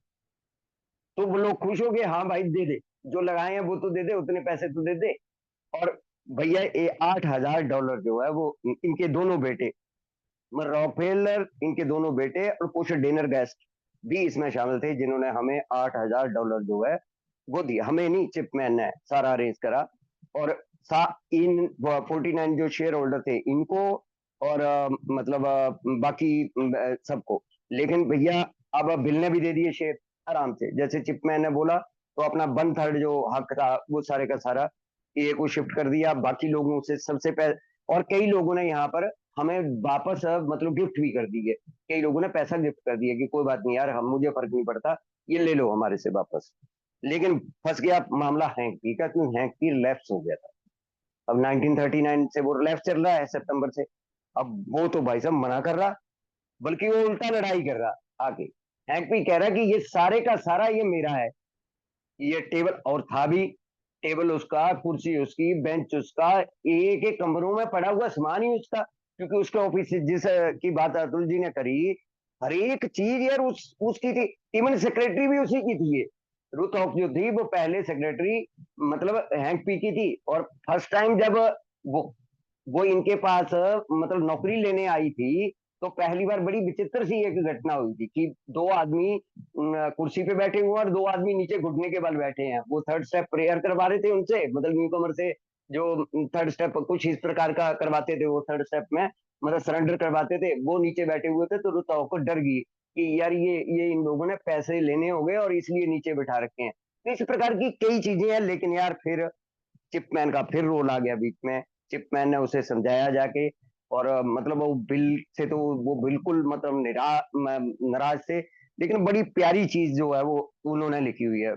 तो वो लोग खुश हो गए, हाँ भाई दे दे, जो लगाए हैं वो तो दे दे, उतने पैसे तो दे दे। और भैया ये $8,000 जो है वो इनके दोनों बेटे, रॉकफेलर, इनके दोनों बेटे और कुछ डिनर गेस्ट भी इसमें शामिल थे, जिन्होंने हमें $8,000 जो है वो दिया। हमें नहीं, चिपमैन ने सारा अरेंज करा। और इन 49 जो शेयर होल्डर थे इनको, और मतलब बाकी सबको। लेकिन भैया अब बिल ने भी दे दिए शेयर आराम से, जैसे चिपमैन ने बोला, तो अपना 1/3 जो हक था वो सारे का सारा ए को शिफ्ट कर दिया। बाकी लोगों से सबसे पहले, और कई लोगों ने यहाँ पर हमें वापस मतलब गिफ्ट भी कर दिए। कई लोगों ने पैसा गिफ्ट कर दिया कि कोई बात नहीं यार, हम मुझे फर्क नहीं पड़ता, ये ले लो हमारे से वापस। लेकिन फंस गया मामला हैंक पी का, क्योंकि हैंक पी लेफ्ट हो गया था। अब 1939 से वो लेफ्ट चल रहा है, सितंबर से। अब वो तो भाई साहब मना कर रहा, बल्कि वो उल्टा लड़ाई कर रहा आके। हैंक पी कह रहा कि ये सारे का सारा ये मेरा है, ये टेबल और था भी, टेबल उसका, कुर्सी उसकी, बेंच उसका, एक एक कमरों में पड़ा हुआ सामान ही उसका। क्योंकि उसके ऑफिस जिस की बात अतुल जी ने करी, हर एक चीज यार उसकी थी। इवन सेक्रेटरी भी उसी की थी। ये रुथ ऑफ जो थी वो पहले सेक्रेटरी मतलब हैंक पी की थी। और फर्स्ट टाइम जब वो वो इनके पास मतलब नौकरी लेने आई थी, तो पहली बार बड़ी विचित्र सी एक घटना हुई थी कि दो आदमी कुर्सी पे बैठे हुए और दो आदमी नीचे घुटने के बल बैठे हैं। वो थर्ड स्टेप प्रेयर करवा रहे थे उनसे, मतलब न्यू कमर से, जो थर्ड स्टेप कुछ इस प्रकार का करवाते थे। वो थर्ड स्टेप में मतलब सरेंडर करवाते थे, वो नीचे बैठे हुए थे। तो रुता को डर गई कि यार ये इन लोगों ने पैसे लेने हो गए और इसलिए नीचे बिठा रखे हैं। तो इस प्रकार की कई चीजें हैं। लेकिन यार फिर चिपमैन का फिर रोल आ गया बीच में। चिपमैन ने उसे समझाया जाके, और मतलब वो बिल से तो वो बिल्कुल मतलब नाराज थे। लेकिन बड़ी प्यारी चीज जो है वो उन्होंने लिखी हुई है।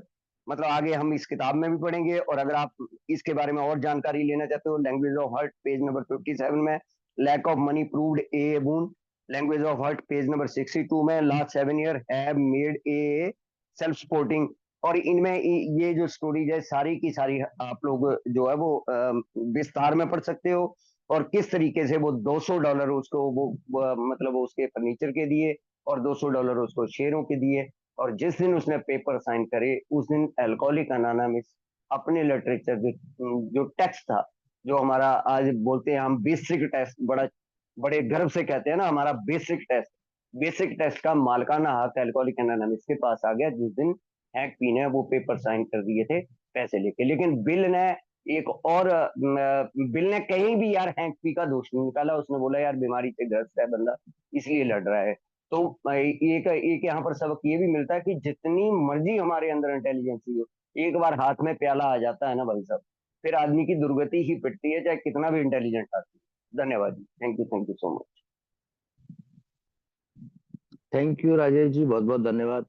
मतलब आगे हम इस किताब में भी पढ़ेंगे, और अगर आप इसके बारे में और जानकारी लेना चाहते हो, language of heart page number 57 में, lack of money proved a boon, language of heart page number 62 में, last 7 year have made a self supporting. और इनमें ये जो स्टोरीज है सारी की सारी आप लोग जो है वो विस्तार में पढ़ सकते हो। और किस तरीके से वो $200 उसको वो मतलब वो उसके फर्नीचर के दिए, और $200 उसको शेयरों के दिए। और जिस दिन उसने पेपर साइन करे उस दिन अल्कोहलिक अनोनिमस अपने लिटरेचर जो टेक्स्ट था, जो हमारा आज बोलते हैं हम बेसिक टेस्ट, बड़े गर्व से कहते हैं ना, हमारा बेसिक टेस्ट का मालिकाना हक अल्कोहलिक एनोनिमस के पास आ गया, जिस दिन हैंक पी ने वो पेपर साइन कर दिए थे पैसे लेके। लेकिन बिल ने कहीं भी यार हैंक पी का दोष नहीं निकाला। उसने बोला यार बीमारी से ग्रस्त है बंदा, इसलिए लड़ रहा है। तो एक यहाँ पर सबक ये भी मिलता है कि जितनी मर्जी हमारे अंदर इंटेलिजेंसी हो, एक बार हाथ में प्याला आ जाता है ना भाई साहब, फिर आदमी की दुर्गति ही पिटती है, चाहे कितना भी इंटेलिजेंट आदमी। धन्यवाद जी, thank you so much. Thank you Rajesh ji, बहुत बहुत धन्यवाद।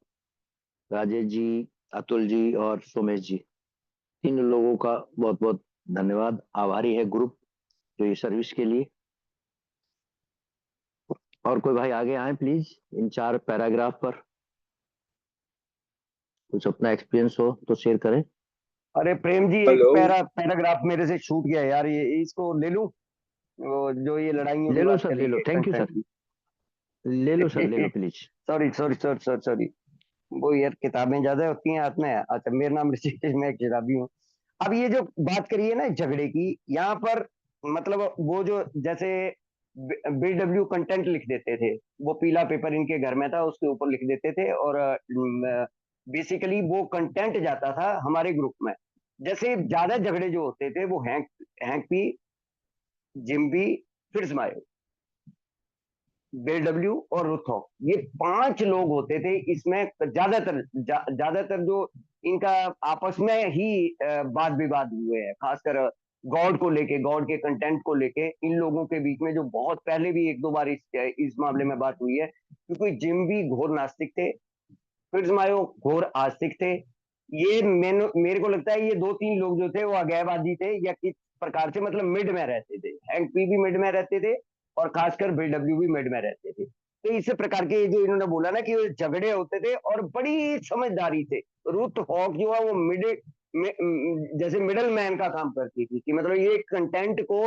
राजेश जी, अतुल जी और सोमेश जी, तीन लोगों का बहुत बहुत धन्यवाद। आभारी है ग्रुप जो ये सर्विस के लिए। और कोई भाई आगे आए प्लीज, इन 4 पैराग्राफ पर कुछ अपना एक्सपीरियंस हो तो शेयर करें। अरे प्रेम जी, एक हेलो। पैराग्राफ मेरे से छूट गया यार, ये इसको ले लूं, वो जो ये लड़ाइयों की ले लो बात सर, ले करी लो, है थैंक यू सर, कंटेंट ले लो सर, ले लो की। प्लीज। सॉरी। वो यार किताबें ज्यादा होती हैं हाथ में। अच्छा, मेरा नाम ऋषिकेश, मैं एक किताबी हूँ। अब ये जो बात करिए ना झगड़े की, यहाँ पर मतलब वो जो जैसे BW कंटेंट लिख देते थे, वो पीला पेपर इनके घर में था, उसके ऊपर लिख देते थे, और बेसिकली वो कंटेंट जाता था हमारे ग्रुप में। जैसे ज्यादा झगड़े जो होते थे वो हैंक पी, जिम्बी, फिर स्माइल, BW और रुथॉक, ये 5 लोग होते थे इसमें। ज्यादातर जो इनका आपस में ही वाद विवाद हुए हैं, खासकर गॉड को लेके, गॉड के कंटेंट को लेके इन लोगों के बीच में, जो बहुत पहले भी 1-2 बार इस मामले में बात हुई है। क्योंकि जिम भी घोर नास्तिक थे, फिर मायो घोर आस्तिक थे। ये मेरे को लगता है ये 2-3 लोग जो थे वो अगैबाजी थे, या किस प्रकार से मतलब मिड में रहते थे। हैंक पी भी मिड में रहते थे, और खासकर BW भी मिड में रहते थे। तो इस प्रकार के जो इन्होंने बोला ना कि झगड़े होते थे, और बड़ी समझदारी से रुथ हॉक जो है वो जैसे मिडल मैन का काम करती थी, कि मतलब ये कंटेंट को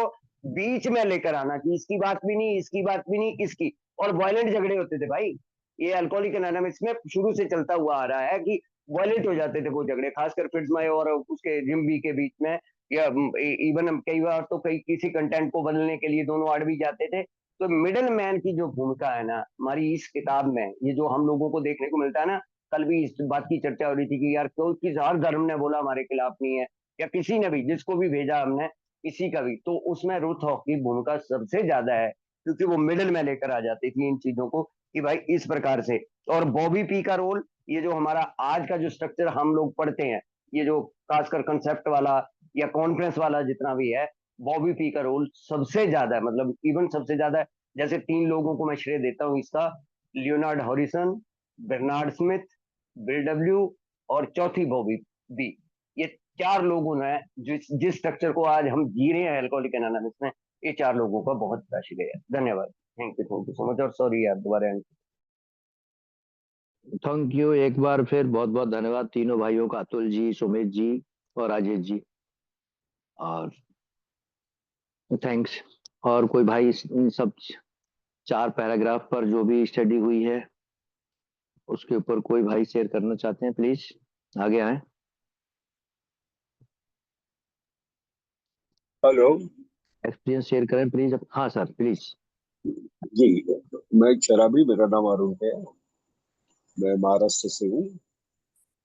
बीच में लेकर आना, कि इसकी बात भी नहीं, इसकी बात भी नहीं, इसकी। और वायलेंट झगड़े होते थे भाई, ये अल्कोहलिक एनोनिमस में शुरू से चलता हुआ आ रहा है कि वायलेंट हो जाते थे वो झगड़े, खासकर फिट्जमय और उसके जिम्बी के बीच में। या इवन कई बार तो कई किसी कंटेंट को बदलने के लिए दोनों अड़ भी जाते थे। तो मिडल मैन की जो भूमिका है ना हमारी इस किताब में, ये जो हम लोगों को देखने को मिलता है ना, कल भी इस बात की चर्चा हो रही थी कि यार कोई किस हर धर्म ने बोला हमारे खिलाफ नहीं है, या किसी ने भी, जिसको भी भेजा हमने, किसी का भी, तो उसमें रुथ हॉक की भूमिका सबसे ज्यादा है, क्योंकि वो मिडल में लेकर आ जाती थी इन चीजों को, कि भाई इस प्रकार से। और बॉबी पी का रोल, ये जो हमारा आज का जो स्ट्रक्चर हम लोग पढ़ते हैं, ये जो खासकर कंसेप्ट वाला या कॉन्फ्रेंस वाला जितना भी है, बॉबी पी का रोल सबसे ज्यादा है, मतलब इवन सबसे ज्यादा है। जैसे 3 लोगों को मैं श्रेय देता हूँ इसका, लियोनार्ड हॉरिसन, बर्नार्ड स्मिथ, BW, और चौथी बॉबी बी। ये 4 लोगों ने जिस स्ट्रक्चर को आज हम जी रहे हैं अल्कोहलिक एनोनिमस में, ये 4 लोगों का बहुत बड़ा शुक्रिया, धन्यवाद। थैंक यू सो मच, और सॉरी यार दोबारा। थैंक यू एक बार फिर, बहुत बहुत धन्यवाद तीनों भाइयों का, अतुल जी, सुमित जी और राजेश जी। और थैंक्स। और कोई भाई इन सब 4 पैराग्राफ पर जो भी स्टडी हुई है उसके ऊपर कोई भाई शेयर करना चाहते हैं, प्लीज आगे आए। हेलो एक्सपीरियंस शेयर करें प्लीज। हाँ सर प्लीज। जी, मैं एक शराबी, मेरा नाम अरुण है। मैं महाराष्ट्र से हूँ।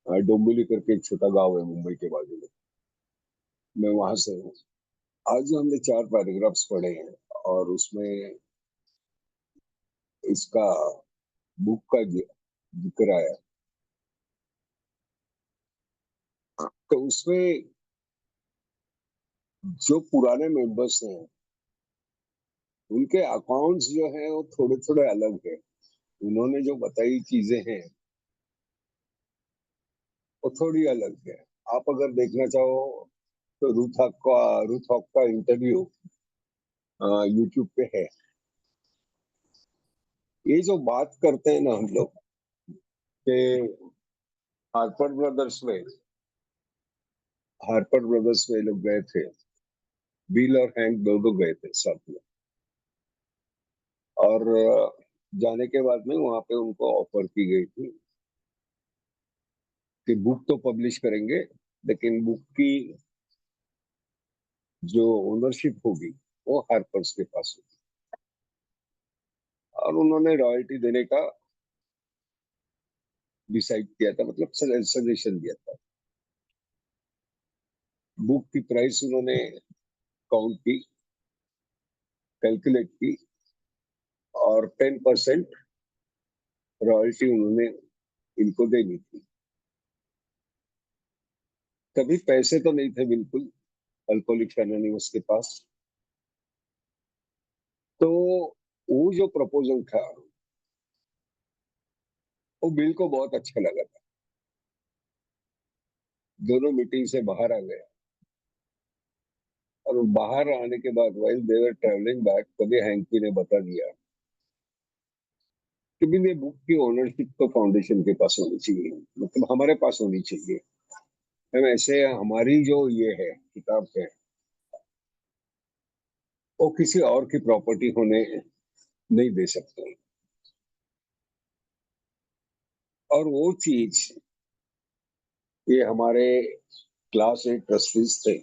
डोंबिवली करके एक छोटा गांव है मुंबई के बाजू में, मैं वहां से हूँ। आज जो हमने 4 पैराग्राफ्स पढ़े हैं, और उसमें इसका बुक का जिक्र आया, तो उसमें जो पुराने मेंबर्स हैं उनके अकाउंट्स जो हैं वो थोड़े थोड़े अलग है। उन्होंने जो बताई चीजें हैं वो थोड़ी अलग है। आप अगर देखना चाहो तो रूथ हॉक का इंटरव्यू यूट्यूब पे है। ये जो बात करते हैं ना हम लोग कि हार्पर ब्रदर्स में हार्पर ब्रदर्स में लोग गए थे, बिल और हैंक दो गए थे साथ में, और जाने के बाद में वहां पे उनको ऑफर की गई थी कि बुक तो पब्लिश करेंगे, लेकिन बुक की जो ओनरशिप होगी वो हार्पर्स के पास होगी। और उन्होंने रॉयल्टी देने का डिसाइड किया था, मतलब सजेशन दिया था। बुक की प्राइस उन्होंने काउंट की, कैलकुलेट की, और 10% रॉयल्टी उन्होंने इनको देनी थी। कभी पैसे तो नहीं थे बिल्कुल अल्कोहलिक्स एनोनिमस के पास। तो वो जो प्रपोजल था वो बिल को बहुत अच्छा लगा था। दोनों मीटिंग से बाहर आ गए, और बाहर आने के बाद while they were travelling back, तभी हैंकी ने बता दिया कि बिल ये बुक की ओनरशिप तो फाउंडेशन के पास होनी चाहिए, मतलब हमारे पास होनी चाहिए। हम ऐसे हमारी जो ये है किताब है वो किसी और की प्रॉपर्टी होने नहीं दे सकते। और वो चीज ये हमारे क्लास ए ट्रस्टीज थे,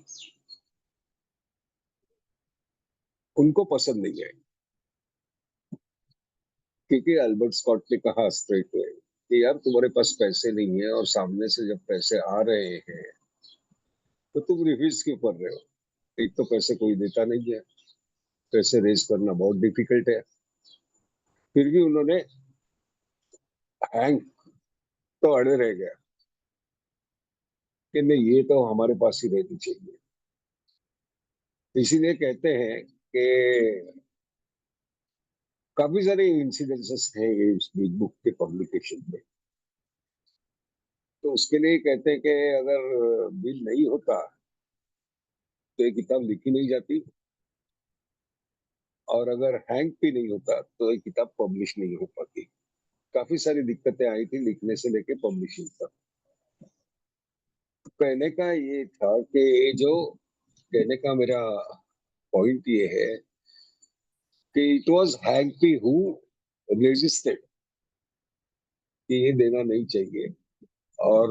उनको पसंद नहीं आई, क्योंकि अल्बर्ट स्कॉट ने कहा स्ट्रेट वे कि यार तुम्हारे पास पैसे नहीं है और सामने से जब पैसे आ रहे हैं तो तुम रिफ्यूज क्यों कर रहे हो? एक तो पैसे कोई देता नहीं है, पैसे रेज करना बहुत डिफिकल्ट है। फिर भी उन्होंने, हैंक तो अड़े रह गया कि नहीं, ये तो हमारे पास ही रहनी चाहिए। इसीलिए कहते हैं कि काफी सारे इंसिडेंसेस हैं इस बिग बुक के पब्लिकेशन में। तो उसके लिए कहते हैं कि अगर बिल नहीं होता तो ये किताब लिखी नहीं जाती, और अगर हैंक भी नहीं होता तो ये किताब पब्लिश नहीं हो पाती। काफी सारी दिक्कतें आई थी लिखने से लेके पब्लिशिंग तक। कहने का ये था कि जो कहने का मेरा पॉइंट ये है कि it was hanky who resisted कि ये देना नहीं चाहिए, और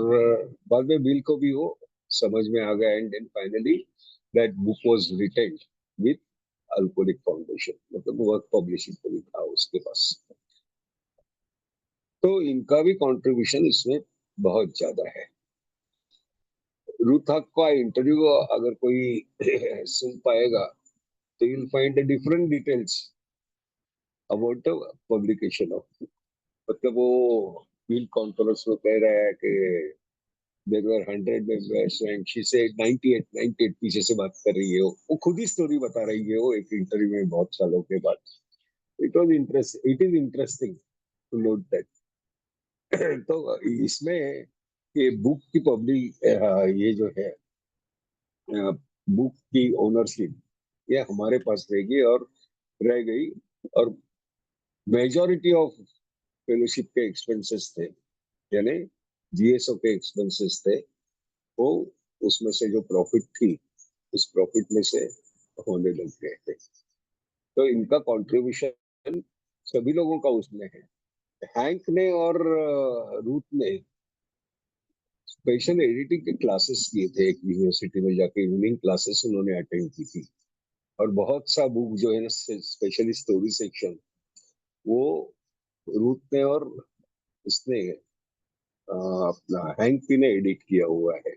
बाद में बिल को भी वो समझ में आ गया, and then finally that book was written with alcoholic foundation, मतलब वर्क पब्लिशिंग को भी था उसके पास। तो इनका भी कंट्रीब्यूशन इसमें बहुत ज्यादा है। रूथ हक का इंटरव्यू अगर कोई सुन पाएगा तो you'll find a different details about the publication of, मतलब वो बिल कॉन्फ्रेंस में कह रहा है कि there were 100 members and she said 98 पीछे से बात कर रही है, वो खुद ही स्टोरी बता रही है वो एक इंटरव्यू में बहुत सालों के बाद। It is interesting to note that. तो इसमें ये बुक की पब्लिक, ये जो है बुक की ओनरशिप, ये हमारे पास रहेगी और रह गई, और मेजॉरिटी ऑफ फेलोशिप के एक्सपेंसेस थे, यानी जीएसओ के एक्सपेंसेस थे, वो उसमें से जो प्रॉफिट थी उस प्रॉफिट में से होने लग गए थे। तो इनका कंट्रीब्यूशन सभी लोगों का उसमें है। हैंक ने और रूथ ने स्पेशल एडिटिंग के क्लासेस किए थे एक यूनिवर्सिटी में जाके, इवनिंग क्लासेस उन्होंने अटेंड की थी, और बहुत सा बुक जो है ना, स्पेशली स्टोरी सेक्शन, वो रूथ ने और उसने अपना हैंक ने एडिट किया हुआ है।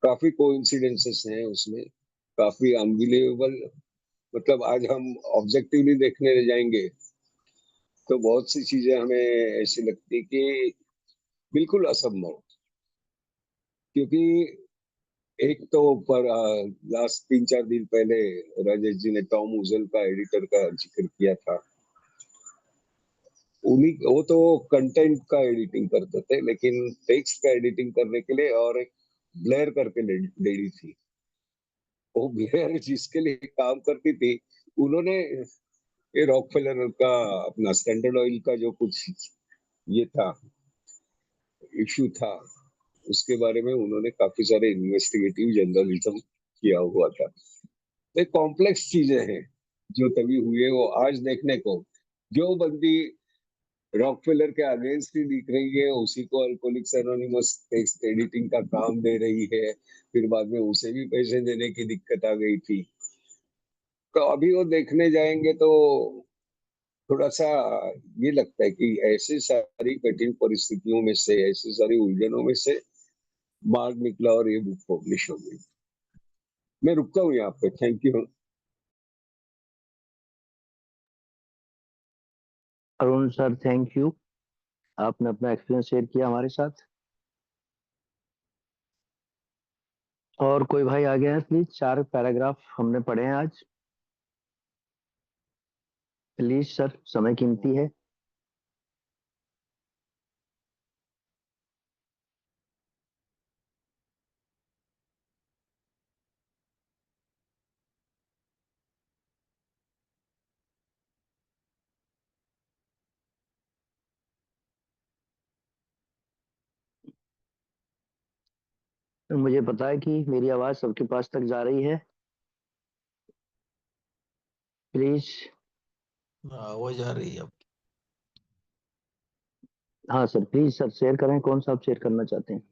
काफी कोइंसिडेंसेस हैं उसमें, काफी अनबिलीवेबल, मतलब आज हम ऑब्जेक्टिवली देखने जाएंगे तो बहुत सी चीजें हमें ऐसी लगती कि बिल्कुल असंभव। क्योंकि एक तो पर लास्ट 3-4 दिन पहले राजेश जी ने टॉम उजल का एडिटर का जिक्र किया था। उन्हीं, वो तो कंटेंट का एडिटिंग करते थे, लेकिन टेक्स्ट का एडिटिंग करने के लिए और एक ब्लेयर करके लेडी थी, वो ब्लेयर जिसके लिए काम करती थी, उन्होंने ये रॉकफेलर का अपना स्टैंडर्ड ऑयल का जो कुछ ये था, इशू था, उसके बारे में उन्होंने काफी सारे इन्वेस्टिगेटिव जर्नलिज्म किया हुआ था। ये कॉम्प्लेक्स चीजें हैं जो तभी हुए, वो आज देखने को जो बंदी रॉकफेलर के अगेंस्ट ही दिख रही है उसी को अल्कोहलिक्स एनोनिमस टेक्स्ट एडिटिंग का काम दे रही है, फिर बाद में उसे भी पैसे देने की दिक्कत आ गई थी। तो अभी वो देखने जाएंगे तो थोड़ा सा ये लगता है कि ऐसी सारी कठिन परिस्थितियों में से, ऐसी सारी उलझनों में से मार्ग निकला और ये बुक पब्लिश हो गई। मैं रुकता हूँ यहाँ पे, thank you. Arun sir, thank you, आपने अपना एक्सपीरियंस शेयर किया हमारे साथ। और कोई भाई आ गया है प्लीज? 4 पैराग्राफ हमने पढ़े हैं आज, प्लीज सर, समय कीमती है। मुझे पता है कि मेरी आवाज सबके पास तक जा रही है, प्लीज। आवाज आ रही है अब? हाँ सर, प्लीज सर शेयर करें, कौन सा आप शेयर करना चाहते हैं?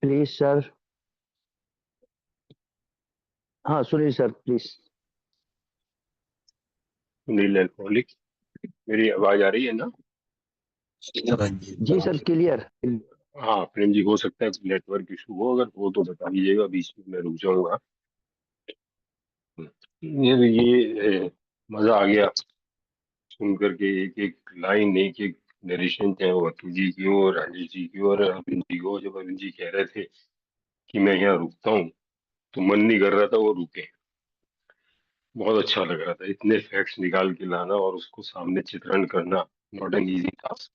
Please sir. हाँ Sunil sir please. Sunil alcoholic, मेरी आवाज आ रही है ना? जी सर क्लियर। हाँ प्रेम जी, हो सकता है नेटवर्क इशू हो, अगर हो तो बता दीजिएगा, बीच में मैं रुक जाऊंगा। मजा आ गया सुन करके, एक एक लाइन, एक एक नरेशन, चाहे वो अतुल जी की हो, राजेश जी की हो और अरविंद जी की हो। जब अरविंद जी कह रहे थे कि मैं यहाँ रुकता हूँ, तो मन नहीं कर रहा था वो रुके। बहुत अच्छा लग रहा था, इतने फैक्ट्स निकाल के लाना और उसको सामने चित्रण करना, नॉट एन इजी टास्क।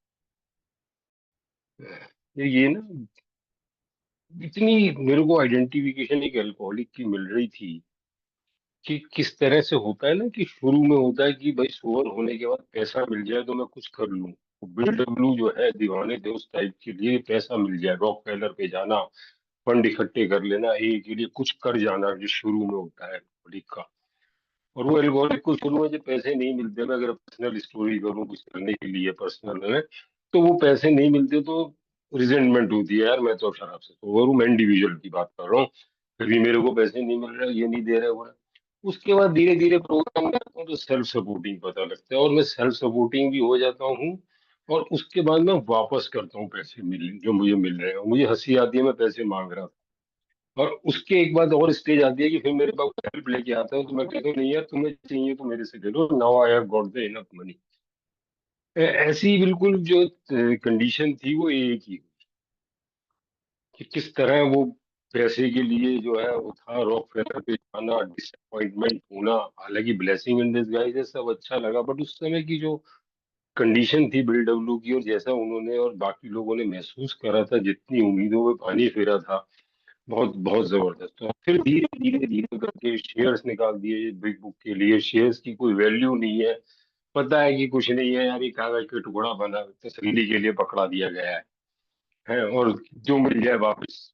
ये ना, इतनी मेरे को आइडेंटिफिकेशन एक अल्कोहलिक की मिल रही थी कि किस तरह से होता है ना, कि शुरू में होता है कि भाई सोबर होने के बाद पैसा मिल जाए तो मैं कुछ कर लूं। बिल्डब्ल्यू जो है, दीवाने थे उस टाइप के लिए, पैसा मिल जाए, रॉक फेलर पे जाना, फंड इकट्ठे कर लेना, ए के लिए कुछ कर जाना, जो शुरू में होता है अल्कोहलिक का। और वो एल्गोरिथम को शुरू में जब पैसे नहीं मिलते, मैं अगर पर्सनल स्टोरी करूँ कुछ करने के लिए पर्सनल में, तो वो पैसे नहीं मिलते तो रिजेंटमेंट होती है, यार मैं तो शराब से तो, और मैं इंडिविजुअल की बात कर रहा हूँ, फिर भी मेरे को पैसे नहीं मिल रहे, ये नहीं दे रहे वो। उसके बाद धीरे धीरे प्रोग्राम करता हूँ तो सेल्फ सपोर्टिंग पता लगता है, और मैं सेल्फ सपोर्टिंग भी हो जाता हूँ। और उसके बाद मैं वापस करता हूँ पैसे मिल जो मुझे मिल रहे हैं, मुझे हंसी आती है, मैं पैसे मांग रहा था। और उसके एक बाद और स्टेज आती है कि फिर मेरे पास हेल्प लेके आता है, तो मैं कहता हूँ नहीं यार, तुम्हें चाहिए तो मेरे से ले लो, now I have got the enough money. ऐसी बिल्कुल जो कंडीशन थी वो एक ही, कि किस तरह वो पैसे के लिए जो है वो था, रॉक फेलर पे जाना, डिसअपॉइंटमेंट होना। हालांकि ब्लेसिंग इन डिसगाइज है, सब अच्छा लगा, बट उस समय की जो कंडीशन थी बिल डब्ल्यू की, और जैसा उन्होंने और बाकी लोगों ने महसूस करा था, जितनी उम्मीदों में पानी फेरा था, बहुत बहुत जबरदस्त। और फिर धीरे धीरे धीरे करके शेयर्स निकाल दिए बिग बुक के लिए। शेयर्स की कोई वैल्यू नहीं है, पता है कि कुछ नहीं है यार, ये कागज के टुकड़ा बना तसल्ली के लिए पकड़ा दिया गया है, और जो मिल जाए वापस।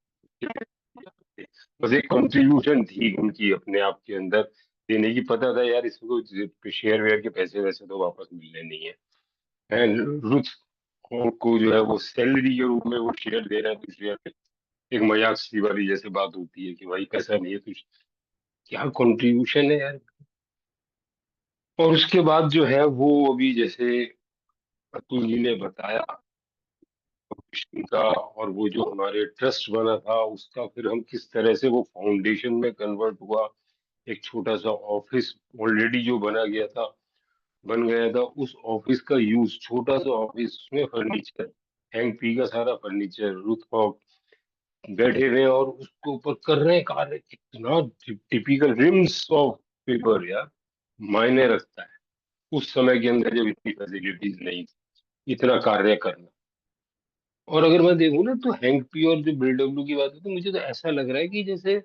बस एक कंट्रीब्यूशन थी उनकी अपने आप के अंदर देने की, पता था यार इसको शेयर वेयर के पैसे वैसे तो वापस मिलने नहीं है। रुथ को जो है वो सैलरी के रूप में वो शेयर दे रहे हैं, तो शेयर एक मजाक सी वाली जैसे बात होती है कि भाई पैसा नहीं है, तो क्या कंट्रीब्यूशन है यार। और उसके बाद जो है वो अभी जैसे अतुल जी ने बताया विषय का, और वो जो हमारे ट्रस्ट बना था उसका फिर हम किस तरह से वो फाउंडेशन में कन्वर्ट हुआ। एक छोटा सा ऑफिस ऑलरेडी जो बन गया था, उस ऑफिस का यूज, छोटा सा ऑफिस, उसमें फर्नीचर, हैंग पी का सारा फर्नीचर, रूफ बैठे हुए हैं और उसके ऊपर कर रहे हैं कार्य। कितना टिपिकल, रिम्स ऑफ पेपर यार, मायने रखता है उस समय के अंदर जब इतनी फैसिलिटीज नहीं थी, इतना कार्य करना। और अगर मैं देखूँ ना, तो हैंक और जो बीडब्ल्यू की बात है, तो मुझे तो ऐसा लग रहा है कि जैसे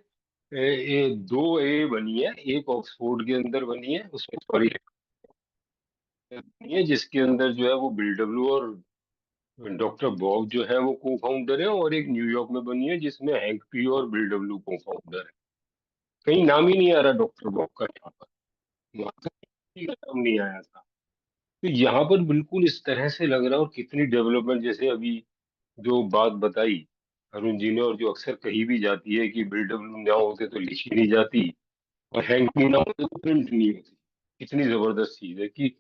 दो ए बनी है, एक ऑक्सफोर्ड के अंदर बनी है, उसमें सॉरी बनी है, जिसके अंदर जो है वो बीडब्ल्यू और डॉक्टर बॉब जो है वो को फाउंडर है, और एक न्यूयॉर्क में बनी है जिसमें हैंक पी और बीडब्ल्यू को फाउंडर है। कहीं नाम ही नहीं आ रहा डॉक्टर बॉब का यहाँ पर, वहां तक किसी का नाम नहीं आया था। तो यहाँ पर बिल्कुल इस तरह से लग रहा है, और कितनी डेवलपमेंट, जैसे अभी जो बात बताई अरुण जी ने, और जो अक्सर कही भी जाती है कि बीडब्ल्यू ना होते तो लिखी नहीं जाती, और हैंक भी ना होते तो प्रिंट नहीं होती। कितनी जबरदस्त चीज है कि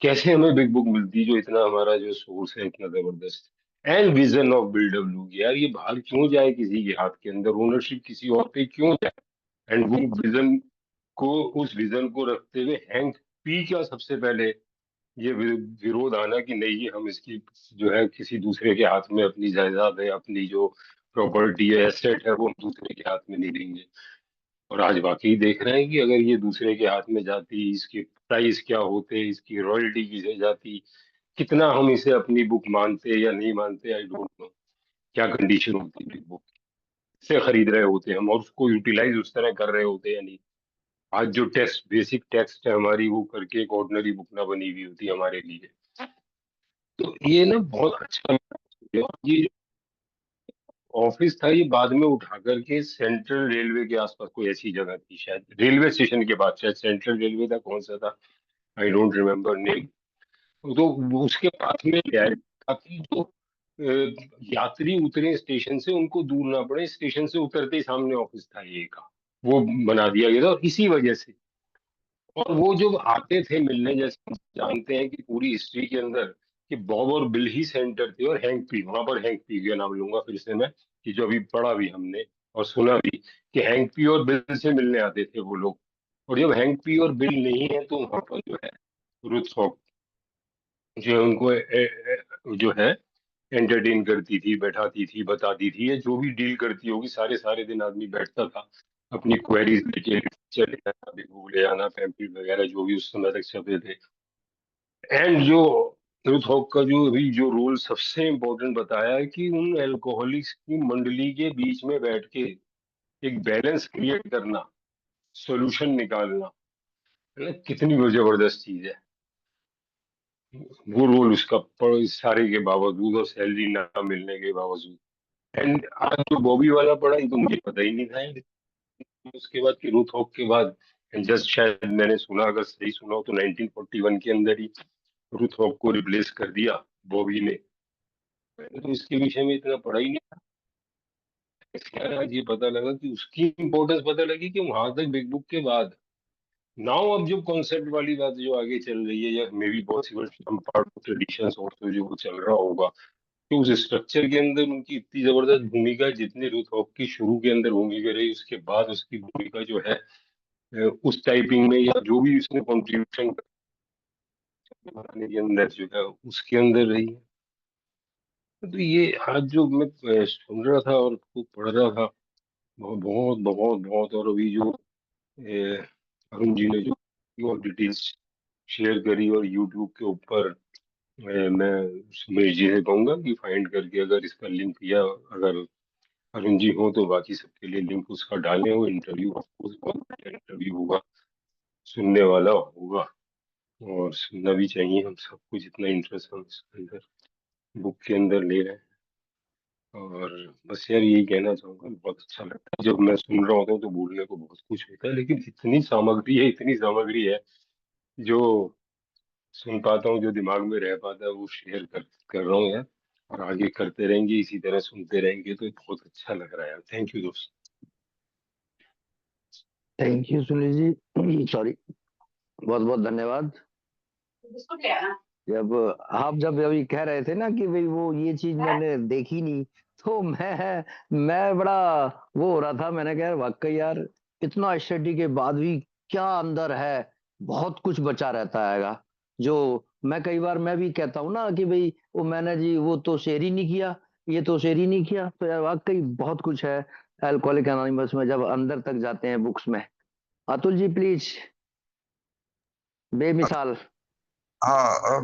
कैसे हमें बिग बुक मिलती, जो इतना हमारा जो सोर्स है इतना जबरदस्त। एंड विजन ऑफ बीडब्ल्यू, यार ये बाहर क्यों जाए किसी के हाथ के अंदर, ओनरशिप किसी और पे क्यों जाए। एंड वो विजन को, उस विजन को रखते हुए हैंक पी का सबसे पहले ये विरोध आना कि नहीं, ये हम इसकी जो है किसी दूसरे के हाथ में, अपनी जायदाद है, अपनी जो प्रॉपर्टी है, एसेट है, वो हम दूसरे के हाथ में नहीं देंगे। और आज वाकई देख रहे हैं कि अगर ये दूसरे के हाथ में जाती, इसके प्राइस क्या होते, इसकी रॉयल्टी किसे जाती, कितना हम इसे अपनी बुक मानते या नहीं मानते, आई डोंट नो क्या कंडीशन होती बिग बुक से खरीद रहे होते हम, और उसको यूटिलाइज उस तरह कर रहे होते या नहीं। आज जो टेक्स्ट, बेसिक टेक्स्ट है हमारी, वो करके एक ऑर्डिनरी बुक ना बनी हुई होती हमारे लिए। तो ये ना बहुत अच्छा लगा। और ये ऑफिस था, ये बाद में उठा करके सेंट्रल रेलवे के आसपास कोई ऐसी जगह थी, शायद रेलवे स्टेशन के बाद, शायद सेंट्रल रेलवे था, कौन सा था, आई डोंट रिमेम्बर नेम। तो वो उसके पास में ले आए, ताकि जो यात्री उतरे स्टेशन से, उनको दूर ना पड़े, स्टेशन से उतरते ही सामने ऑफिस था ये का, वो बना दिया गया था। और इसी वजह से, और वो जो आते थे मिलने, जैसे हम जानते हैं कि पूरी हिस्ट्री के अंदर कि बॉब और बिल ही सेंटर थे, और हैंक पी, वहां पर हैंक पी का नाम लूंगा फिर से मैं, कि जो अभी पढ़ा भी हमने और सुना भी, कि हैंक पी और बिल से मिलने आते थे वो लोग। और जब हैंक पी और बिल नहीं है तो वहां पर जो है रुथ हॉक जो है उनको जो है एंटरटेन करती थी, बैठाती थी, बताती थी, या जो भी डील करती होगी। सारे सारे दिन आदमी बैठता था अपनी क्वेरीज लेके, चले जाना, बुक ले आना, पैम्पलेट वगैरह जो भी उस समय तक छपे थे। एंड जो ट्रूथ हॉक का जो अभी जो रोल सबसे इम्पोर्टेंट बताया है, कि उन एल्कोहलिक्स की मंडली के बीच में बैठ के एक बैलेंस क्रिएट करना, सॉल्यूशन निकालना, है ना, कितनी वो जबरदस्त चीज है। वो रोल उसका इस सारे के बावजूद और सैलरी ना मिलने के बावजूद। एंड आज जो बॉबी वाला पड़ा, ये तो मुझे पता ही नहीं था। उसके बाद की रूथ हॉक के बाद, जस्ट शायद मैंने सुना, अगर सही सुना हो तो 1941 के अंदर ही रूथ हॉक को रिप्लेस कर दिया बॉबी ने। मैंने तो इसके विषय में इतना पढ़ा ही नहीं था। इसके आज ये पता लगा कि उसकी इम्पोर्टेंस पता लगी कि वहां तक बिग बुक के बाद नाउ अब जो कॉन्सेप्ट वाली बात जो आगे चल रही है, या may be possible some part of traditions और जो वो चल रहा होगा, तो उस स्ट्रक्चर के अंदर उनकी इतनी जबरदस्त भूमिका है, जितनी रुथ हॉक की शुरू के अंदर भूमिका रही, उसके बाद उसकी भूमिका जो है उस टाइपिंग में, या जो भी उसने कॉन्ट्रीब्यूशन बनाने के अंदर जो है उसके अंदर रही है। तो ये आज जो मैं सुन रहा था और खूब पढ़ रहा था, बहुत बहुत बहुत बहुत। और अभी जो अरुण जी ने जो और डिटेल्स शेयर करी, और यूट्यूब के ऊपर मैं सुमेश जी से कहूंगा कि फाइंड करके अगर इसका लिंक, या अगर अरुण जी हो तो बाकी सबके लिए लिंक उसका डालें। वो इंटरव्यू बहुत बढ़िया इंटरव्यू होगा, सुनने वाला होगा, और सुनना भी चाहिए हम सबको, जितना इंटरेस्ट हम इसके अंदर बुक के अंदर ले रहे हैं। और बस यार यही कहना चाहूंगा, बहुत अच्छा लगता है जब मैं सुन रहा होता हूँ, तो बोलने को बहुत कुछ होता है, लेकिन इतनी सामग्री है, इतनी सामग्री है, जो सुन पाता हूँ, जो दिमाग में रह पाता है, वो शेयर कर रहा हूँ यार। और आगे करते रहेंगे, इसी तरह सुनते रहेंगे, तो बहुत अच्छा लग रहा है यार। थैंक यू दोस्त। Thank you Sunil ji, sorry, बहुत बहुत धन्यवाद। जब जब अभी कह रहे थे ना कि भाई वो ये चीज मैंने देखी नहीं, तो मैं बड़ा वो हो रहा था। मैंने कहा वाकई यार, इतना स्टडी के बाद भी क्या अंदर है, बहुत कुछ बचा रहता है। जो मैं कई बार मैं भी कहता हूँ ना कि भाई वो मैंने जी वो तो शेयर ही नहीं किया, ये तो शेयर ही नहीं किया, तो यार वाकई बहुत कुछ है अल्कोहलिक एनोनिमस में जब अंदर तक जाते हैं बुक्स में। अतुल जी प्लीज, बेमिसाल। हाँ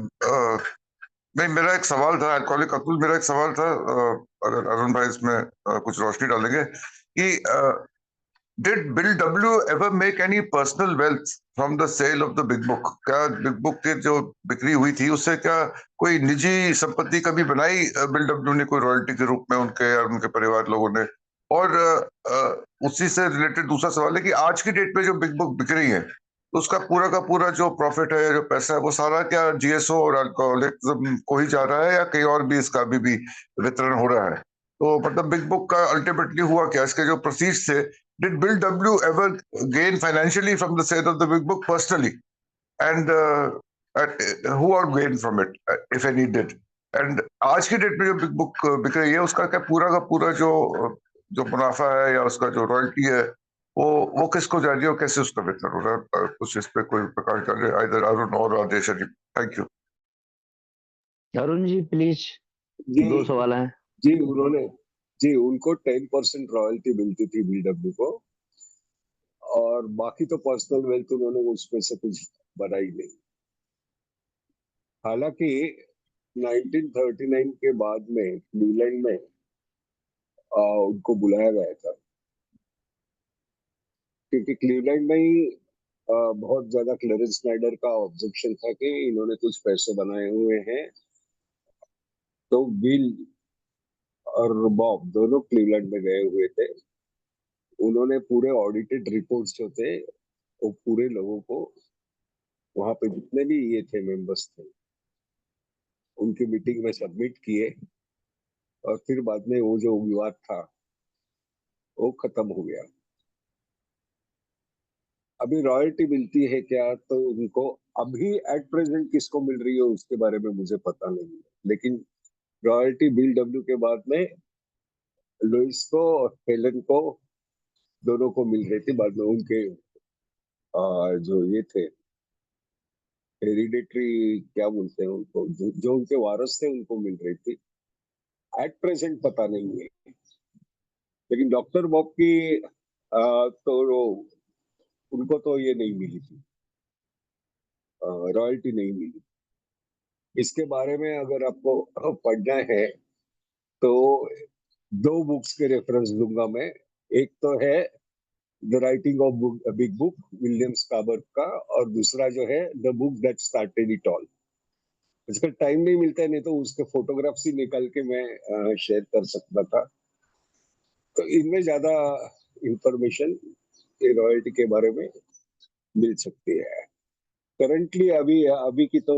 नहीं, मेरा एक सवाल था अल्कोहलिक अतुल, मेरा एक सवाल था, अगर अरुण भाई इसमें कुछ रोशनी डालेंगे कि did Bill W ever make any personal wealth from the sale of the Big Book? क्या बिग बुक की जो बिक्री हुई थी उससे क्या कोई निजी संपत्ति कभी बनाई बिल डब्ल्यू ने, कोई रॉयल्टी के रूप में उनके या उनके परिवार लोगों ने? और उसी से रिलेटेड दूसरा सवाल है कि आज की डेट में जो बिग बुक बिक रही है, तो उसका पूरा का पूरा जो प्रॉफिट है, जो पैसा है, वो सारा क्या जीएसओ और अल्कोहलिज्म को ही जा रहा है, या कहीं और भी इसका अभी भी वितरण हो रहा है? तो मतलब बिग बुक का अल्टीमेटली हुआ क्या, इसके जो प्रोसीड्स थे? Did Bill W ever gain financially from the sale of the big book personally? And who all gained from it, if any did? And आज की डेट में जो बिग बुक बिक रही है, उसका क्या पूरा का पूरा जो मुनाफा है या उसका जो रॉयल्टी है, वो किसको जा रही है और कैसे उसका वितरण हो रहा है? कुछ इस पे कोई प्रकाश डाले, आइदर अरुण और Aadesh ji. Thank you. Arun ji please, जी 2 सवाल हैं। जी उन्होंने जी उनको 10% रॉयल्टी मिलती थी बीडब्ल्यू को, और बाकी तो पर्सनल वेल्थ उन्होंने उसमें से कुछ बनाई नहीं। हालांकि 1939 के बाद में क्लीवलैंड में उनको बुलाया गया था, क्योंकि क्लीवलैंड में ही बहुत ज्यादा क्लेरेंस स्नाइडर का ऑब्जेक्शन था कि इन्होंने कुछ पैसे बनाए हुए हैं। तो बिल और बॉब दोनों क्लीवलैंड में गए हुए थे। उन्होंने पूरे ऑडिटेड रिपोर्ट्स जो थे वो पूरे लोगों को, वहां पे जितने भी ये थे मेंबर्स थे, उनकी मीटिंग में सबमिट किए। और फिर बाद में वो जो विवाद था वो खत्म हो गया। अभी रॉयल्टी मिलती है क्या, तो उनको अभी एट प्रेजेंट किसको मिल रही है उसके बारे में मुझे पता नहीं है, लेकिन रॉयल्टी बिल डब्ल्यू के बाद में लुइस को और हेलन को दोनों को मिल रही थी। बाद में उनके जो ये थे हेरिडेटरी, क्या बोलते हैं उनको, जो उनके वारस थे उनको मिल रही थी। एट प्रेजेंट पता नहीं है, लेकिन डॉक्टर बॉब की तो उनको तो ये नहीं मिली थी, रॉयल्टी नहीं मिली। इसके बारे में अगर आपको पढ़ना है तो दो बुक्स के रेफरेंस दूंगा मैं। एक तो है the writing of big book William Schaberg का, और दूसरा जो है the book that started it all. इसका टाइम नहीं मिलता है, नहीं तो उसके फोटोग्राफ्स ही निकाल के मैं शेयर कर सकता था। तो इनमें ज्यादा इंफॉर्मेशन रॉयल्टी के बारे में मिल सकती है। करंटली अभी अभी की तो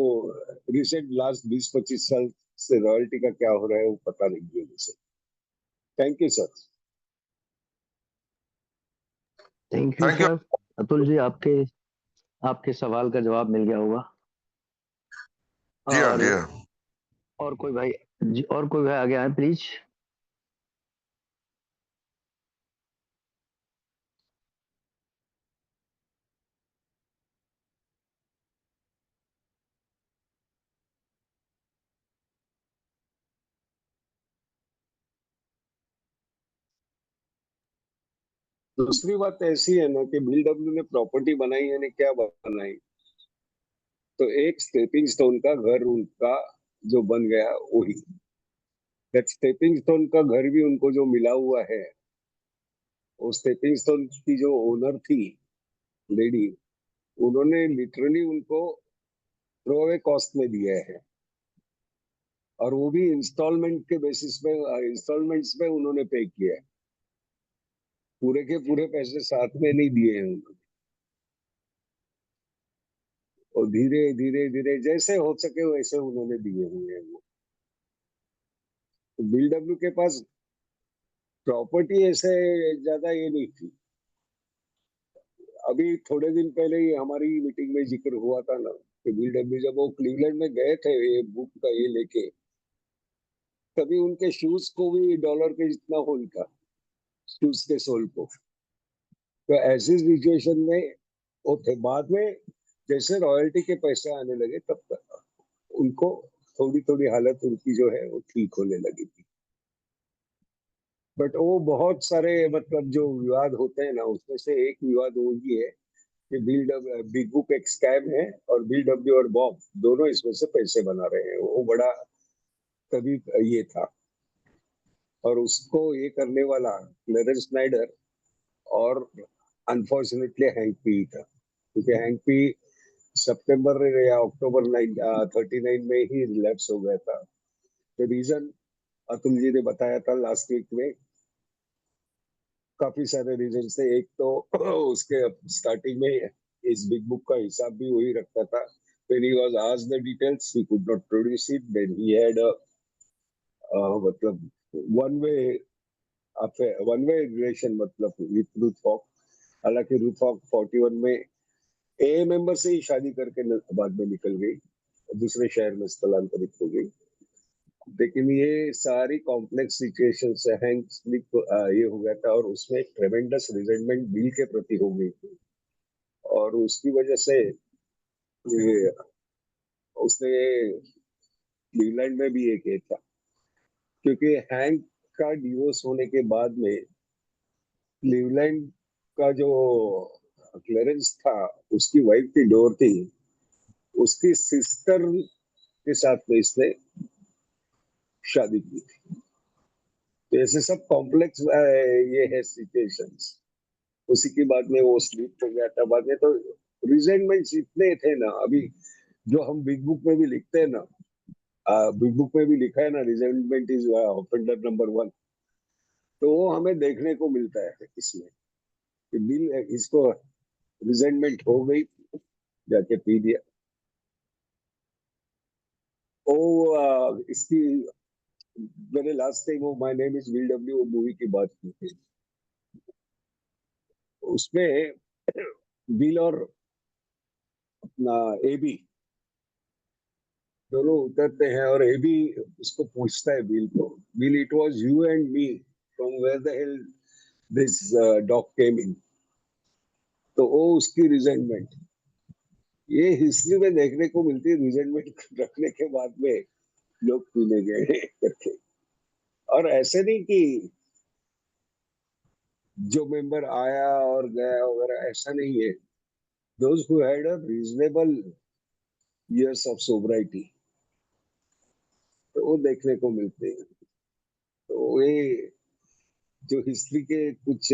रिसेंट लास्ट 20-25 साल से रॉयल्टी का क्या हो रहा है वो पता नहीं है मुझे। Thank you sir. Thank you thank you. Sir. Atul ji, आपके आपके सवाल का जवाब मिल गया होगा। जी हाँ, जी और हाँ। और कोई भाई जी, और कोई भाई आगे आए प्लीज। दूसरी बात ऐसी है ना कि बिल डब्ल्यू ने प्रॉपर्टी बनाई है, ने क्या बनाई, तो एक स्टेपिंग स्टोन का घर उनका जो बन गया वही। दैट स्टेपिंग स्टोन का घर भी उनको जो मिला हुआ है, वो स्टेपिंग स्टोन की जो ओनर थी लेडी, उन्होंने लिटरली उनको थ्रोअवे कॉस्ट में दिया है, और वो भी इंस्टॉलमेंट के बेसिस पे, इंस्टॉलमेंट्स पे उन्होंने पे किया है। पूरे के पूरे पैसे साथ में नहीं दिए हैं उन्होंने, और धीरे धीरे धीरे जैसे हो सके वैसे उन्होंने दिए हुए हैं वो। बिल डब्ल्यू के पास प्रॉपर्टी ऐसे ज्यादा ये नहीं थी। अभी थोड़े दिन पहले ही हमारी मीटिंग में जिक्र हुआ था ना कि बिल डब्ल्यू जब वो क्लीवलैंड में गए थे ये बुक का ये लेके, तभी उनके शूज को भी डॉलर के जितना होल था, शूज के सोल को। तो ऐसी सिचुएशन में वो थे। बाद में जैसे रॉयल्टी के पैसे आने लगे तब तक उनको थोड़ी थोड़ी हालत उनकी जो है वो ठीक होने लगी थी। बट वो बहुत सारे मतलब जो विवाद होते हैं ना, उसमें से एक विवाद वो ही है कि बिग बुक एक स्कैम है, और बिल डब्ल्यू और बॉब दोनों इसमें से पैसे बना रहे हैं। वो बड़ा तभी ये था, और उसको ये करने वाला क्लेरेंस स्नाइडर और अनफॉर्चुनेटली हैंक पी था, क्योंकि हैंक पी सितंबर या अक्टूबर 39 में ही रिलैप्स हो गया था। तो रीजन अतुल जी ने बताया था लास्ट वीक में। काफी सारे रीजन थे। एक तो उसके स्टार्टिंग में इस बिग बुक का हिसाब भी वही रखता था। when he was asked the details he could not produce it, then he had a मतलब one way one way relation मतलब विथ रूथ हॉक। हालांकि रूथ हॉक 41 में ए मेंबर से ही शादी करके बाद में निकल गई, दूसरे शहर में स्थलांतरित हो गई। लेकिन ये सारी कॉम्प्लेक्स सिचुएशन से हैंक्स ये हो गया था, और उसमें ट्रेमेंडस रिजेंटमेंट बिल के प्रति हो गई थी, और उसकी वजह से ये उसने क्लीवलैंड में भी एक किया था। क्योंकि हैंक का डिवोर्स होने के बाद में क्लीवलैंड का जो क्लेरेंस था, उसकी वाइफ की डोरथी, उसकी सिस्टर के साथ में इसने शादी की थी। तो ऐसे सब कॉम्प्लेक्स ये है सिचुएशंस। उसी के बाद में वो स्लीप हो गया था। बाद में तो रिजेंटमेंट्स इतने थे ना, अभी जो हम बिग बुक में भी लिखते हैं ना, बिग बुक में भी लिखा है ना, रिजेंटमेंट इज ऑफेंडर नंबर 1। तो वो हमें देखने को मिलता है इसमें कि बिल इसको रिजेंटमेंट हो गई, जाके पी दिया। ओ इसकी मैंने लास्ट टाइम वो my name is will W movie की बात की थी, उसमें विल और अपना एबी दोनों उतरते हैं और एबी उसको पूछता है विल को, Will it was you and me, from where the hell this dog came in. तो वो उसकी रिजेंटमेंट, ये हिस्ट्री में देखने को मिलती है, रिजेंटमेंट रखने के बाद में लोग पीने गए करके। और ऐसे नहीं कि जो मेंबर आया और गया वगैरह, ऐसा नहीं है। Those who had a reasonable years of sobriety, तो वो देखने को मिलते हैं। तो ये जो हिस्ट्री के कुछ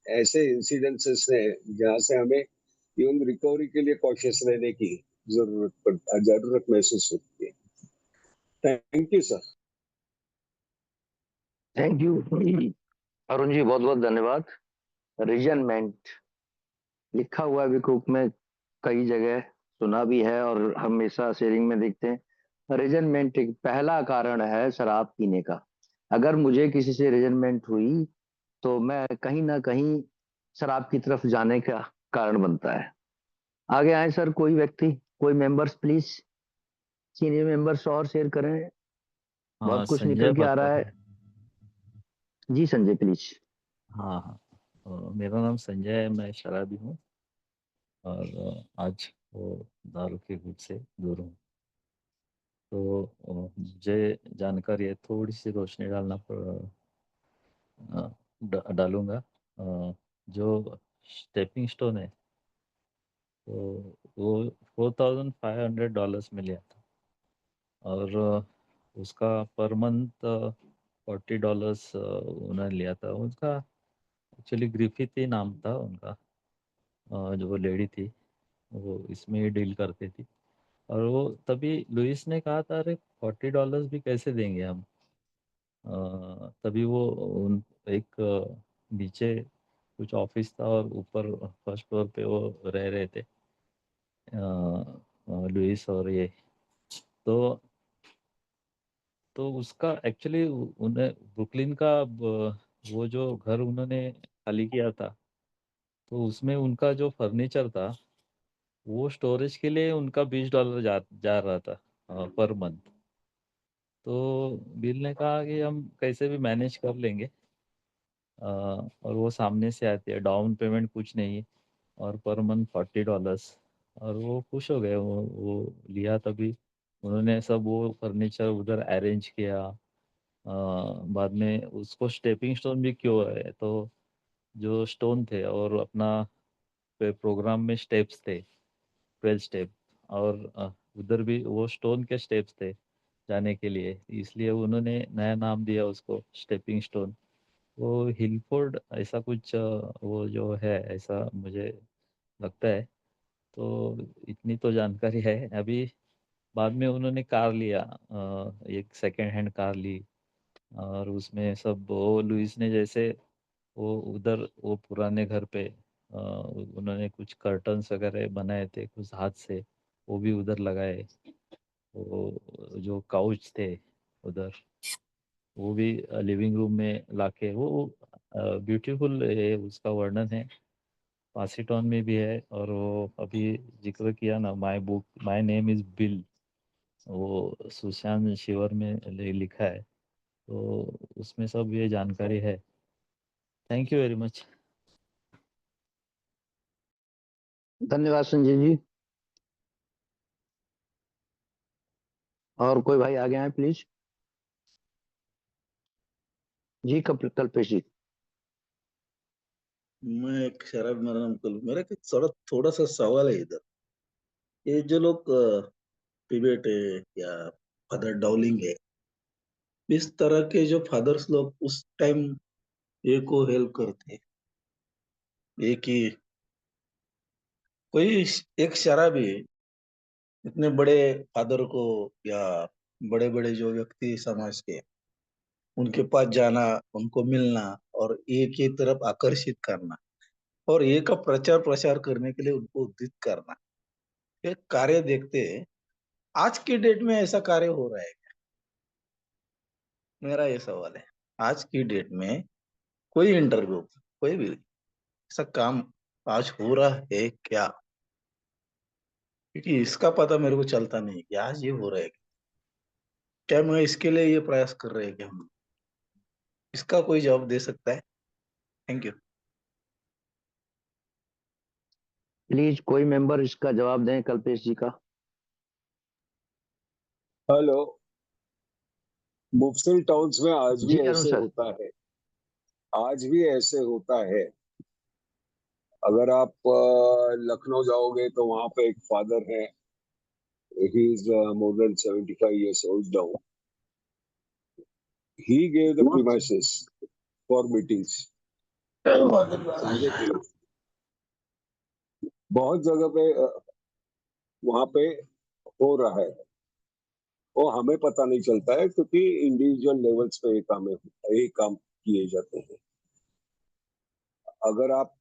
ऐसे इंसिडेंसेस हैं जहाँ से हमें इवन रिकवरी के लिए कॉशियस रहने की जरूरत महसूस होती है। Thank you sir. Thank you Arun ji, बहुत बहुत धन्यवाद। रीजनमेंट लिखा हुआ है बुक में, कई जगह सुना भी है और हमेशा शेयरिंग में देखते हैं। रीजनमेंट एक पहला कारण है शराब पीने का। अगर मुझे किसी से रीजनमेंट हुई तो मैं कहीं ना कहीं शराब की तरफ जाने का कारण बनता है। आगे आए सर, कोई व्यक्ति, कोई मेंबर्स प्लीज, सीनियर मेंबर्स और शेयर करें। हाँ, बहुत कुछ संजय निकल के आ बात कर रहा रहा है। हूँ। जी संजय प्लीज। हाँ हाँ। मेरा नाम संजय है, मैं शराबी हूँ और आज वो दारू के गुट से दूर हूँ। तो मुझे जानकारी है, थोड़ी सी रोशनी डालूंगा। जो स्टेपिंग स्टोन है, तो वो $4,500 में लिया था और उसका पर मंथ $40 उन्होंने लिया था। उसका एक्चुअली ग्रिफिथ ही नाम था उनका। जो वो लेडी थी वो इसमें ही डील करती थी। और वो तभी लुइस ने कहा था, अरे $40 भी कैसे देंगे हम। तभी वो उन एक नीचे कुछ ऑफिस था और ऊपर फर्स्ट फ्लोर पे वो रह रहे थे, लुइस और ये। तो उसका एक्चुअली उन्हें ब्रुकलिन का वो जो घर उन्होंने खाली किया था, तो उसमें उनका जो फर्नीचर था वो स्टोरेज के लिए उनका $20 जा रहा था पर मंथ। तो बिल ने कहा कि हम कैसे भी मैनेज कर लेंगे। और वो सामने से आती है, डाउन पेमेंट कुछ नहीं है और पर मंथ $40। और वो खुश हो गए, वो लिया तभी उन्होंने सब वो फर्नीचर उधर अरेंज किया। बाद में उसको स्टेपिंग स्टोन भी क्यों है, तो जो स्टोन थे और अपना प्रोग्राम में स्टेप्स थे, 12 स्टेप, और उधर भी वो स्टोन के स्टेप्स थे जाने के लिए, इसलिए उन्होंने नया नाम दिया उसको स्टेपिंग स्टोन। वो हिलफोर्ड ऐसा कुछ वो जो है, ऐसा मुझे लगता है। तो इतनी तो जानकारी है अभी। बाद में उन्होंने कार लिया, एक सेकेंड हैंड कार ली और उसमें सब वो लुइस ने जैसे वो उधर वो पुराने घर पे उन्होंने कुछ कर्टन्स वगैरह बनाए थे कुछ हाथ से, वो भी उधर लगाए। वो जो काउच थे उधर, वो भी लिविंग रूम में लाके वो ब्यूटीफुल है, उसका वर्णन है। पासीटॉन में भी है। और वो अभी जिक्र किया ना, my book my name is bill, वो सुशांत शिवर में लिखा है, तो उसमें सब ये जानकारी है। Thank you very much. धन्यवाद संजय जी। और कोई भाई आगे आए प्लीज। जी कल्पेश जी। मैं एक शराब, मेरा नाम कुल, मेरा एक थोड़ा सा सवाल है इधर। ये जो लोग पिबेट है या फादर डाउलिंग है, इस तरह के जो फादर्स लोग उस टाइम ये को हेल्प करते, ये कि कोई एक शराबी इतने बड़े फादर को या बड़े बड़े जो व्यक्ति समाज के, उनके पास जाना, उनको मिलना और एक ही तरफ आकर्षित करना और एक का प्रचार प्रसार करने के लिए उनको उद्धित करना, ये कार्य देखते हैं। आज के डेट में ऐसा कार्य हो रहा है। मेरा ये सवाल है, आज की डेट में कोई इंटरव्यू, कोई भी ऐसा काम आज हो रहा है क्या? क्योंकि इसका पता मेरे को चलता नहीं कि आज ये हो रहा है। क्या मैं इसके लिए ये प्रयास कर रहे हैं कि हम, इसका कोई जवाब दे सकता है? Thank you. प्लीज कोई मेंबर इसका जवाब दें कल्पेश जी का। हेलो। मुफसिल टाउन्स में आज भी जी अरुण ऐसे सर। होता है, आज भी ऐसे होता है। अगर आप लखनऊ जाओगे तो वहां पे एक फादर है, he is more than 75 years old now. He gave the premises for meetings. समझे कि नहीं? बहुत जगह पे वहां पे हो रहा है, वो हमें पता नहीं चलता है क्योंकि इंडिविजुअल लेवल्स पे ये काम किए जाते हैं। अगर आप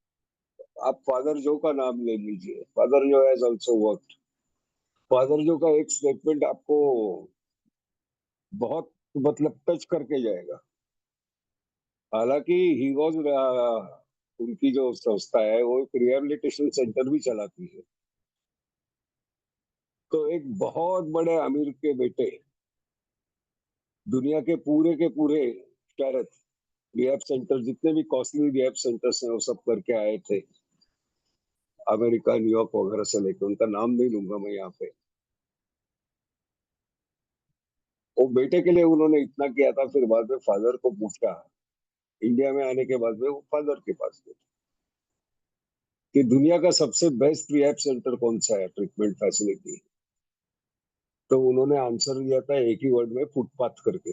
फादर जो का नाम ले लीजिए, फादर जो हैज आल्सो वर्कड। फादर जो का एक स्टेटमेंट आपको बहुत मतलब टच करके जाएगा। हालांकि ही वॉज, उनकी जो संस्था है वो एक रिहेबिलिटेशन सेंटर भी चलाती है। तो एक बहुत बड़े अमीर के बेटे दुनिया के पूरे शहर रिहैब सेंटर, जितने भी कॉस्टली रिहैब सेंटर्स हैं वो सब करके आए थे, अमेरिका, न्यूयॉर्क वगैरह से लेकर। उनका नाम नहीं लूंगा मैं यहाँ पे। वो बेटे के लिए उन्होंने इतना किया था, फिर बाद में फादर को पूछा, इंडिया में आने के बाद में वो फादर के पास गए कि दुनिया का सबसे बेस्ट रिहैब सेंटर कौन सा है, ट्रीटमेंट फैसिलिटी। तो उन्होंने आंसर दिया था एक ही वर्ड में, फुटपाथ करके।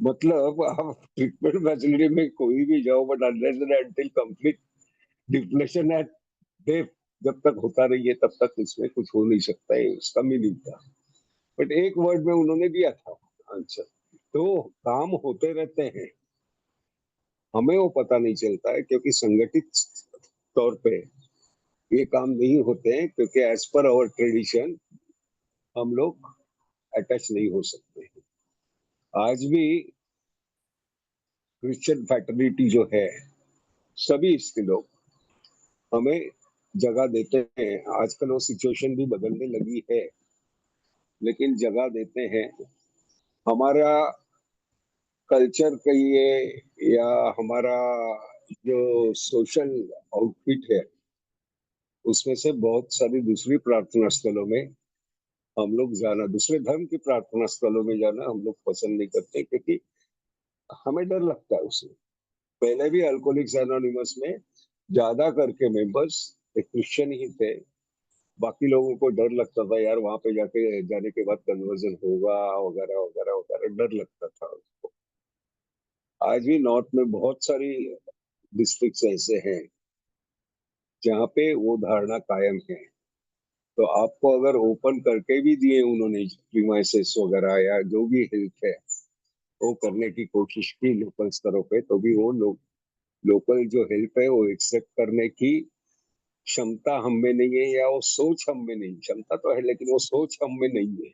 मतलब आप ट्रीटमेंट फैसिलिटी में कोई भी जाओ, but unless and until complete depletion eight depth जब तक होता नहीं है तब तक इसमें कुछ हो नहीं सकता है, उसका मीनिंग था। बट एक वर्ड में उन्होंने दिया था आंसर। तो काम होते रहते हैं, हमें वो पता नहीं चलता है क्योंकि संगठित तौर पे ये काम नहीं होते हैं, क्योंकि एज पर आवर ट्रेडिशन हम लोग अटैच नहीं हो सकते हैं। आज भी क्रिश्चियन फैटर्निटी जो है, सभी इसके लोग हमें जगह देते हैं। आजकल वो सिचुएशन भी बदलने लगी है, लेकिन जगह देते हैं। हमारा कल्चर कहिए या हमारा जो सोशल आउटफिट है, उसमें से बहुत सारी दूसरी प्रार्थना स्थलों में हम लोग जाना, दूसरे धर्म की प्रार्थना स्थलों में जाना हम लोग पसंद नहीं करते, क्योंकि हमें डर लगता है उसमें। पहले भी अल्कोहलिक्स एनोनिमस में ज्यादा करके मेंबर्स एक क्रिश्चियन ही थे। बाकी लोगों को डर लगता था, यार वहां पे जाके जाने के बाद कन्वर्जन होगा वगैरह वगैरह वगैरह, डर लगता था उसको। आज भी नॉर्थ में बहुत सारी डिस्ट्रिक्ट्स ऐसे हैं जहाँ पे वो धारणा कायम है। तो आपको अगर ओपन करके भी दिए उन्होंने प्रीमाइसेस वगैरह या जो भी हेल्प है वो करने की कोशिश की लोकल स्तरों पे, तो भी वो लोकल जो हेल्प है वो एक्सेप्ट करने की क्षमता हम में नहीं है, या वो सोच हम में नहीं। क्षमता तो है लेकिन वो सोच हम में नहीं है।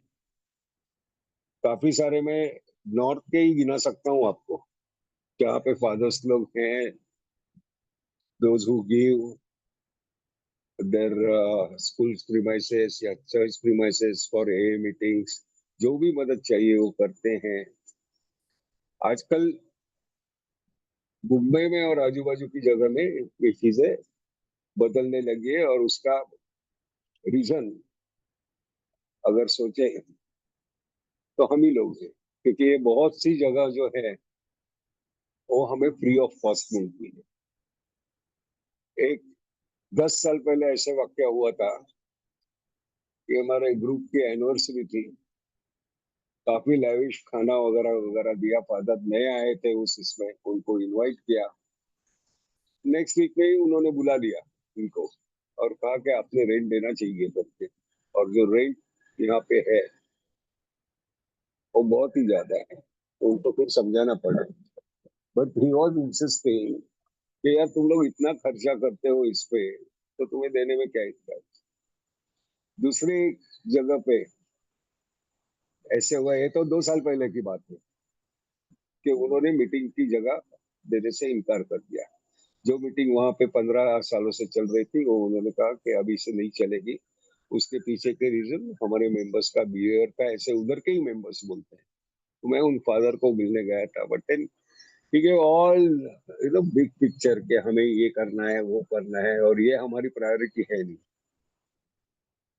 काफी सारे मैं नॉर्थ के ही गिना सकता हूँ आपको, जहाँ पे फादर्स लोग हैं, those who give their school premises या church premises for a meetings, जो भी मदद चाहिए वो करते हैं। आजकल मुंबई में और आजू बाजू की जगह में ये चीजें बदलने लगी है, और उसका रीजन अगर सोचे तो हम ही लोग हैं, क्योंकि ये बहुत सी जगह जो है वो हमें फ्री ऑफ कॉस्ट मिलती है। एक 10 साल पहले ऐसे वाक्य हुआ था कि हमारे ग्रुप की एनिवर्सरी थी, काफी लैविश खाना वगैरह वगैरह दिया, फादर नए आए थे इसमें उनको इनवाइट किया। नेक्स्ट वीक में ही उन्होंने बुला लिया उनको और कहा कि आपने रेंट देना चाहिए करके, और जो रेंट यहाँ पे है वो बहुत ही ज्यादा है, तो उनको फिर समझाना पड़ा। बट ही वॉज इंसिस्टिंग कि यार तुम लोग इतना खर्चा करते हो इस पे, तो तुम्हें देने में क्या इतना। दूसरी जगह पे ऐसे हुआ, ये तो 2 साल पहले की बात है कि उन्होंने मीटिंग की जगह देने से इनकार कर दिया। जो मीटिंग वहां पे 15 सालों से चल रही थी, वो उन्होंने कहा कि अभी से नहीं चलेगी। उसके पीछे के रीजन हमारे मेंबर्स का बिहेवियर का, ऐसे उधर के ही मेंबर्स बोलते हैं। तो मैं उन फादर को मिलने गया था, बट देन ठीक है, ऑल बिग पिक्चर के हमें ये करना है, वो करना है, और ये हमारी प्रायोरिटी है नहीं।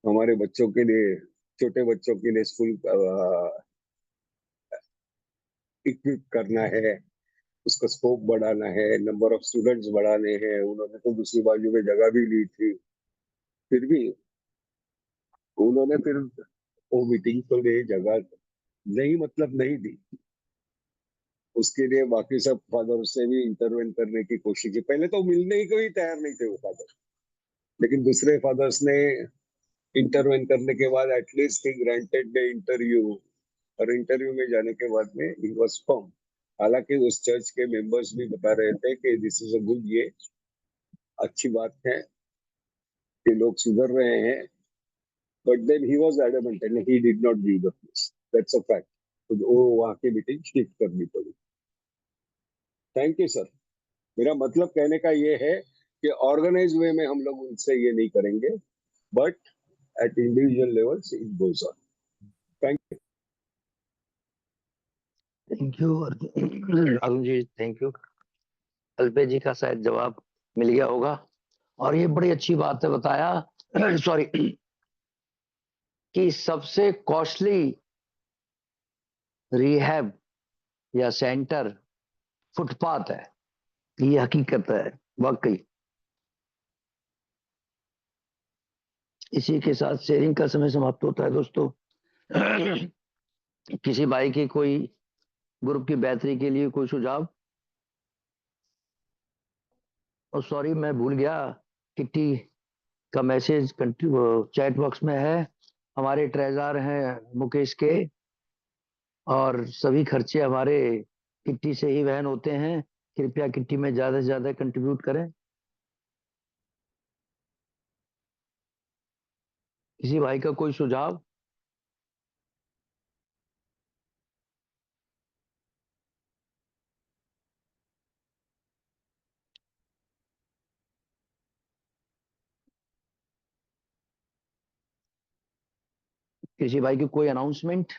हमारे बच्चों के लिए, छोटे बच्चों के लिए स्कूल इक्विप करना है, उसका स्कोप बढ़ाना है, नंबर ऑफ स्टूडेंट्स बढ़ाने हैं। उन्होंने तो दूसरी बाजू में जगह भी ली थी, फिर भी उन्होंने फिर वो मीटिंग को लिए जगह नहीं, मतलब नहीं दी। उसके लिए बाकी सब फादर से भी इंटरवेंट करने की कोशिश की। पहले तो मिलने को ही तैयार नहीं थे वो फादर, लेकिन दूसरे फादर्स ने इंटरवेंट करने के बाद at least he granted the interview, और इंटरव्यू में जाने के बाद में ही वाज फर्म। हालांकि उस चर्च के मेंबर्स भी बता रहे थे कि दिस इज अ गुड, ये अच्छी बात है कि लोग सुधर रहे हैं, but then he was adamant and he did not give the place, that's a fact. तो वो वहां की मीटिंग शिफ्ट करनी पड़ी। Thank you sir. मेरा मतलब कहने का ये है कि ऑर्गेनाइज वे में हम लोग उनसे ये नहीं करेंगे, but at individual levels it goes on. Thank you. Thank you Arun ji, thank you. Alpesh ji का शायद जवाब मिल गया होगा। और ये बड़ी अच्छी बात है बताया सॉरी, कि सबसे कॉस्टली रिहैब या सेंटर फुटपाथ है। ये हकीकत है वाकई। इसी के साथ शेयरिंग का समय समाप्त होता है दोस्तों। किसी भाई की कोई ग्रुप की बेहतरी के लिए कोई सुझाव? और सॉरी, मैं भूल गया, किट्टी का मैसेज चैट बॉक्स में है। हमारे ट्रेजर हैं मुकेश के, और सभी खर्चे हमारे किट्टी से ही वहन होते हैं। कृपया किट्टी में ज्यादा से ज्यादा कंट्रीब्यूट करें। किसी भाई का कोई सुझाव? किसी भाई की कोई अनाउंसमेंट?